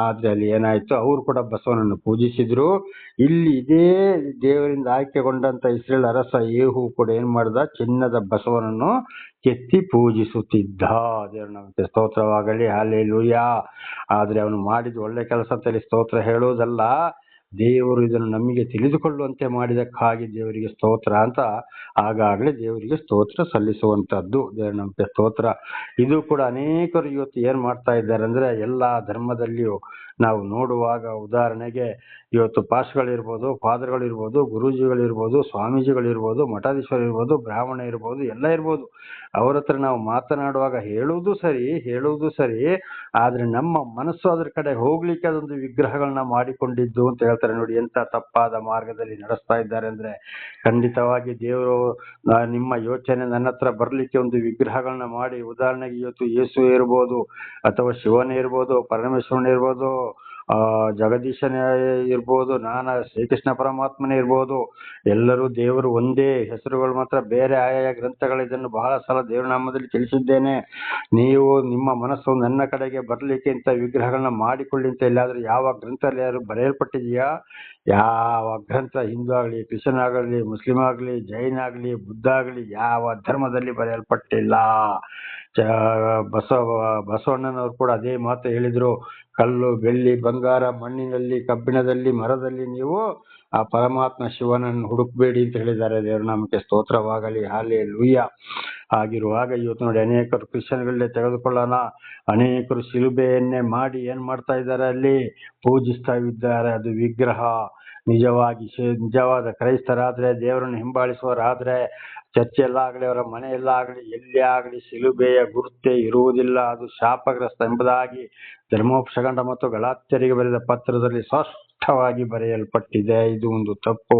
ಆದ್ರೆ ಅಲ್ಲಿ ಏನಾಯ್ತು? ಅವರು ಕೂಡ ಬಸವನನ್ನು ಪೂಜಿಸಿದ್ರು. ಇಲ್ಲಿ ಇದೇ ದೇವರಿಂದ ಆಯ್ಕೆಗೊಂಡಂತ ಇಸ್ರೇಲ್ ಅರಸ ಯೇಹೂ ಕೂಡ ಏನ್ ಮಾಡ್ದ? ಚಿನ್ನದ ಬಸವನನ್ನು ಕೆತ್ತಿ ಪೂಜಿಸುತ್ತಿದ್ದ. ದೇವರ ನಾಮಕ್ಕೆ ಸ್ತೋತ್ರವಾಗಲಿ. ಹಲ್ಲೆಲೂಯಾ. ಆದ್ರೆ ಅವನು ಮಾಡಿದ ಒಳ್ಳೆ ಕೆಲಸ ಅಂತೇಳಿ ಸ್ತೋತ್ರ ಹೇಳುವುದಲ್ಲ, ದೇವರು ಇದನ್ನು ನಮಗೆ ತಿಳಿದುಕೊಳ್ಳುವಂತೆ ಮಾಡಿದಕ್ಕಾಗಿ ದೇವರಿಗೆ ಸ್ತೋತ್ರ ಅಂತ ಆಗಾಗಲೇ ದೇವರಿಗೆ ಸ್ತೋತ್ರ ಸಲ್ಲಿಸುವಂತದ್ದು. ದೇವರ ನಮಗೆ ಸ್ತೋತ್ರ. ಇದು ಕೂಡ ಅನೇಕರು ಇವತ್ತು ಏನ್ ಮಾಡ್ತಾ ಇದ್ದಾರೆ ಅಂದ್ರೆ ಎಲ್ಲಾ ಧರ್ಮದಲ್ಲಿಯೂ ನಾವು ನೋಡುವಾಗ ಉದಾಹರಣೆಗೆ ಇವತ್ತು ಪಾಸ್ಗಳಿರ್ಬೋದು, ಫಾದರ್ಗಳಿರ್ಬೋದು, ಗುರೂಜಿಗಳಿರ್ಬೋದು, ಸ್ವಾಮೀಜಿಗಳಿರ್ಬೋದು, ಮಠಾಧೀಶರು ಇರ್ಬೋದು, ಬ್ರಾಹ್ಮಣ ಇರ್ಬೋದು, ಎಲ್ಲ ಇರ್ಬೋದು. ಅವ್ರ ಹತ್ರ ನಾವು ಮಾತನಾಡುವಾಗ ಹೇಳುವುದು ಸರಿ, ಆದ್ರೆ ನಮ್ಮ ಮನಸ್ಸು ಅದ್ರ ಕಡೆ ಹೋಗ್ಲಿಕ್ಕೆ ಅದೊಂದು ವಿಗ್ರಹಗಳನ್ನ ಮಾಡಿಕೊಂಡಿದ್ದು ಅಂತ ಹೇಳ್ತಾರೆ. ನೋಡಿ ಎಂತ ತಪ್ಪಾದ ಮಾರ್ಗದಲ್ಲಿ ನಡೆಸ್ತಾ ಇದ್ದಾರೆ ಅಂದ್ರೆ, ಖಂಡಿತವಾಗಿ ದೇವರು ನಿಮ್ಮ ಯೋಚನೆ ನನ್ನ ಹತ್ರ ಬರ್ಲಿಕ್ಕೆ ಒಂದು ವಿಗ್ರಹಗಳನ್ನ ಮಾಡಿ, ಉದಾಹರಣೆಗೆ ಇವತ್ತು ಯೇಸು ಇರ್ಬೋದು, ಅಥವಾ ಶಿವನೇ ಇರ್ಬೋದು, ಪರಮೇಶ್ವರನೇ ಇರ್ಬೋದು, ಜಗದೀಶನೇ ಇರ್ಬೋದು, ಶ್ರೀಕೃಷ್ಣ ಪರಮಾತ್ಮನೇ ಇರ್ಬೋದು, ಎಲ್ಲರೂ ದೇವರು ಒಂದೇ, ಹೆಸರುಗಳು ಮಾತ್ರ ಬೇರೆ. ಆಯಾ ಗ್ರಂಥಗಳು ಇದನ್ನು ಬಹಳ ಸಲ ದೇವರ ನಾಮದಲ್ಲಿ ತಿಳಿಸಿದ್ದೇನೆ. ನೀವು ನಿಮ್ಮ ಮನಸ್ಸು ನನ್ನ ಕಡೆಗೆ ಬರ್ಲಿಕ್ಕೆ ಇಂಥ ವಿಗ್ರಹಗಳನ್ನ ಮಾಡಿಕೊಳ್ಳಿ ಅಂತ ಎಲ್ಲಾದ್ರೂ ಯಾವ ಗ್ರಂಥದಲ್ಲಿ ಯಾರು ಬರೆಯಲ್ಪಟ್ಟಿದೆಯಾ? ಯಾವ ಗ್ರಂಥ, ಹಿಂದೂ ಆಗಲಿ, ಕ್ರಿಶ್ಚಿಯನ್ ಆಗಲಿ, ಮುಸ್ಲಿಂ ಆಗಲಿ, ಜೈನ್ ಆಗಲಿ, ಬುದ್ಧ ಆಗಲಿ, ಯಾವ ಧರ್ಮದಲ್ಲಿ ಬರೆಯಲ್ಪಟ್ಟಿಲ್ಲ. ಬಸವಣ್ಣನವರು ಕೂಡ ಅದೇ ಮಾತು ಹೇಳಿದ್ರು. ಕಲ್ಲು, ಬೆಳ್ಳಿ, ಬಂಗಾರ, ಮಣ್ಣಿನಲ್ಲಿ, ಕಬ್ಬಿಣದಲ್ಲಿ, ಮರದಲ್ಲಿ ನೀವು ಆ ಪರಮಾತ್ಮ ಶಿವನನ್ನು ಹುಡುಕ್ಬೇಡಿ ಅಂತ ಹೇಳಿದ್ದಾರೆ. ದೇವರ ನಾಮಕ್ಕೆ ಸ್ತೋತ್ರವಾಗಲಿ. ಹಲ್ಲೆಲೂಯಾ. ಆಗಿರುವಾಗ ಇವತ್ತು ನೋಡಿ, ಅನೇಕರು ಕ್ರಿಶ್ಚಿಯನ್ಗಳನ್ನೇ ತೆಗೆದುಕೊಳ್ಳೋಣ, ಅನೇಕರು ಶಿಲುಬೆಯನ್ನೇ ಮಾಡಿ ಏನ್ ಮಾಡ್ತಾ ಇದ್ದಾರೆ, ಅಲ್ಲಿ ಪೂಜಿಸ್ತಾ ಇದ್ದಾರೆ. ಅದು ವಿಗ್ರಹ. ನಿಜವಾದ ಕ್ರೈಸ್ತರಾದ್ರೆ, ದೇವರನ್ನು ಹಿಂಬಾಲಿಸುವರಾದ್ರೆ, ಚರ್ಚೆಯಲ್ಲಾಗಲಿ, ಅವರ ಮನೆಯಲ್ಲಾಗಲಿ, ಎಲ್ಲೇ ಆಗಲಿ ಶಿಲುಬೆಯ ಗುರುತೇ ಇರುವುದಿಲ್ಲ. ಅದು ಶಾಪಗ್ರಸ್ತ ಎಂಬುದಾಗಿ ಧರ್ಮೋಪದೇಶಕಾಂಡ ಮತ್ತು ಗಲಾತ್ಯರಿಗೆ ಬರೆದ ಪತ್ರದಲ್ಲಿ ಸ್ಪಷ್ಟವಾಗಿ ಬರೆಯಲ್ಪಟ್ಟಿದೆ. ಇದು ಒಂದು ತಪ್ಪು.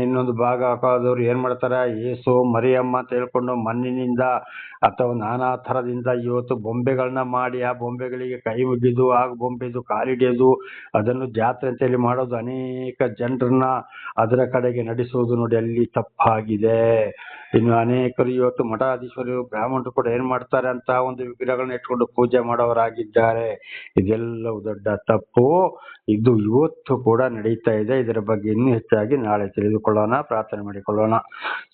ಇನ್ನೊಂದು ಭಾಗ ಹಾಕೋದವ್ರು ಏನ್ ಮಾಡ್ತಾರೆ, ಯೇಸು ಮರಿಯಮ್ಮ ಅಂತ ಹೇಳ್ಕೊಂಡು ಮಣ್ಣಿನಿಂದ ಅಥವಾ ನಾನಾ ಥರದಿಂದ ಇವತ್ತು ಬೊಂಬೆಗಳನ್ನ ಮಾಡಿ, ಆ ಬೊಂಬೆಗಳಿಗೆ ಕೈ ಮುಗಿದು, ಆ ಬೊಂಬೆದು ಕಾಲಿಡಿಯೋದು, ಅದನ್ನು ಜಾತ್ರೆ ಅಂತೇಳಿ ಮಾಡೋದು, ಅನೇಕ ಜನರನ್ನ ಅದರ ಕಡೆಗೆ ನಡೆಸುವುದು ನೋಡಿ, ಅಲ್ಲಿ ತಪ್ಪಾಗಿದೆ. ಇನ್ನು ಅನೇಕರು ಇವತ್ತು ಮಠಾಧೀಶರು, ಬ್ರಾಹ್ಮಣರು ಕೂಡ ಏನ್ ಮಾಡ್ತಾರೆ ಅಂತ ಒಂದು ವಿಗ್ರಹಗಳನ್ನ ಇಟ್ಕೊಂಡು ಪೂಜೆ ಮಾಡೋರಾಗಿದ್ದಾರೆ. ಇದೆಲ್ಲವೂ ದೊಡ್ಡ ತಪ್ಪು. ಇದು ಇವತ್ತು ಕೂಡ ನಡೀತಾ ಇದೆ. ಇದರ ಬಗ್ಗೆ ಇನ್ನೂ ಹೆಚ್ಚಾಗಿ ನಾಳೆ ತಿಳಿದುಕೊಳ್ಳೋಣ. ಪ್ರಾರ್ಥನೆ ಮಾಡಿಕೊಳ್ಳೋಣ.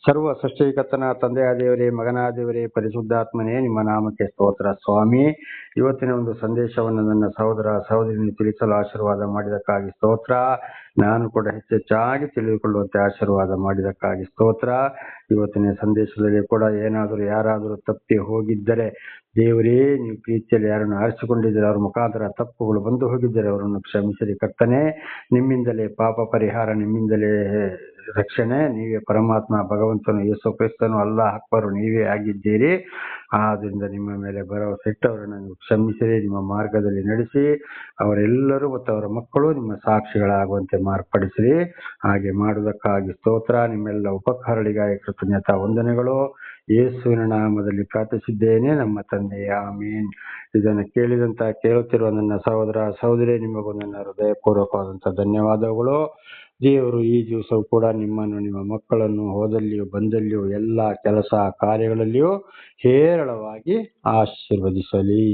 ಸರ್ವ ಸೃಷ್ಟಿಕರ್ತನ ತಂದೆಯಾದ ದೇವರೇ, ಮಗನಾದ ದೇವರೇ, ಪರಿಶುದ್ಧಾತ್ಮನೇ, ನಿಮ್ಮ ನಾಮಕ್ಕೆ ಸ್ತೋತ್ರ ಸ್ವಾಮಿ. ಇವತ್ತಿನ ಒಂದು ಸಂದೇಶವನ್ನು ನನ್ನ ಸಹೋದರ ಸಹೋದರಿಯನ್ನು ತಿಳಿಸಲು ಆಶೀರ್ವಾದ ಮಾಡಿದಕ್ಕಾಗಿ ಸ್ತೋತ್ರ. ನಾನು ಕೂಡ ಹೆಚ್ಚೆಚ್ಚಾಗಿ ತಿಳಿದುಕೊಳ್ಳುವಂತೆ ಆಶೀರ್ವಾದ ಮಾಡಿದಕ್ಕಾಗಿ ಸ್ತೋತ್ರ. ಇವತ್ತಿನ ಸಂದೇಶದಲ್ಲಿ ಕೂಡ ಯಾರಾದರೂ ತಪ್ಪಿ ಹೋಗಿದ್ದರೆ ದೇವರೇ, ನೀವು ಪ್ರೀತಿಯಲ್ಲಿ ಯಾರನ್ನು ಆರಿಸಿಕೊಂಡಿದ್ದರೆ, ಅವರ ಮುಖಾಂತರ ತಪ್ಪುಗಳು ಬಂದು ಹೋಗಿದ್ದರೆ ಅವರನ್ನು ಕ್ಷಮಿಸಿರಿ ಕರ್ತನೇ. ನಿಮ್ಮಿಂದಲೇ ಪಾಪ ಪರಿಹಾರ, ನಿಮ್ಮಿಂದಲೇ ರಕ್ಷಣೆ. ನೀವೇ ಪರಮಾತ್ಮ, ಭಗವಂತನು, ಯೇಸು ಕ್ರಿಸ್ತನು, ಅಲ್ಲಾಹ್ ಅಕ್ಬರು ನೀವೇ ಆಗಿದ್ದೀರಿ. ಆದ್ದರಿಂದ ನಿಮ್ಮ ಮೇಲೆ ಭರವಸೆ ಇಟ್ಟವರನ್ನು ನೀವು ಕ್ಷಮಿಸಿರಿ, ನಿಮ್ಮ ಮಾರ್ಗದಲ್ಲಿ ನಡೆಸಿ, ಅವರೆಲ್ಲರೂ ಮತ್ತು ಅವರ ಮಕ್ಕಳು ನಿಮ್ಮ ಸಾಕ್ಷಿಗಳಾಗುವಂತೆ ಮಾರ್ಪಡಿಸಿರಿ. ಹಾಗೆ ಮಾಡುವುದಕ್ಕಾಗಿ ಸ್ತೋತ್ರ. ನಿಮ್ಮೆಲ್ಲ ಉಪಕಾರಗಳಿಗಾಗಿ ಕೃತಜ್ಞತಾ ವಂದನೆಗಳು. ಯೇಸುವಿನ ನಾಮದಲ್ಲಿ ಪ್ರಾರ್ಥಿಸಿದ್ದೇನೆ ನಮ್ಮ ತಂದೆಯೇ, ಆಮೀನ್. ಇದನ್ನು ಕೇಳುತ್ತಿರುವ ನನ್ನ ಸಹೋದರ ಸಹೋದರಿ, ನಿಮಗೂ ನನ್ನ ಹೃದಯಪೂರ್ವಕವಾದಂತಹ ಧನ್ಯವಾದಗಳು. ದೇವರು ಈ ದಿವಸವೂ ಕೂಡ ನಿಮ್ಮನ್ನು, ನಿಮ್ಮ ಮಕ್ಕಳನ್ನು ಹೋದಲ್ಲಿಯೂ ಬಂದಲ್ಲಿಯೂ ಎಲ್ಲ ಕೆಲಸ ಕಾರ್ಯಗಳಲ್ಲಿಯೂ ಹೇರಳವಾಗಿ ಆಶೀರ್ವದಿಸಲಿ.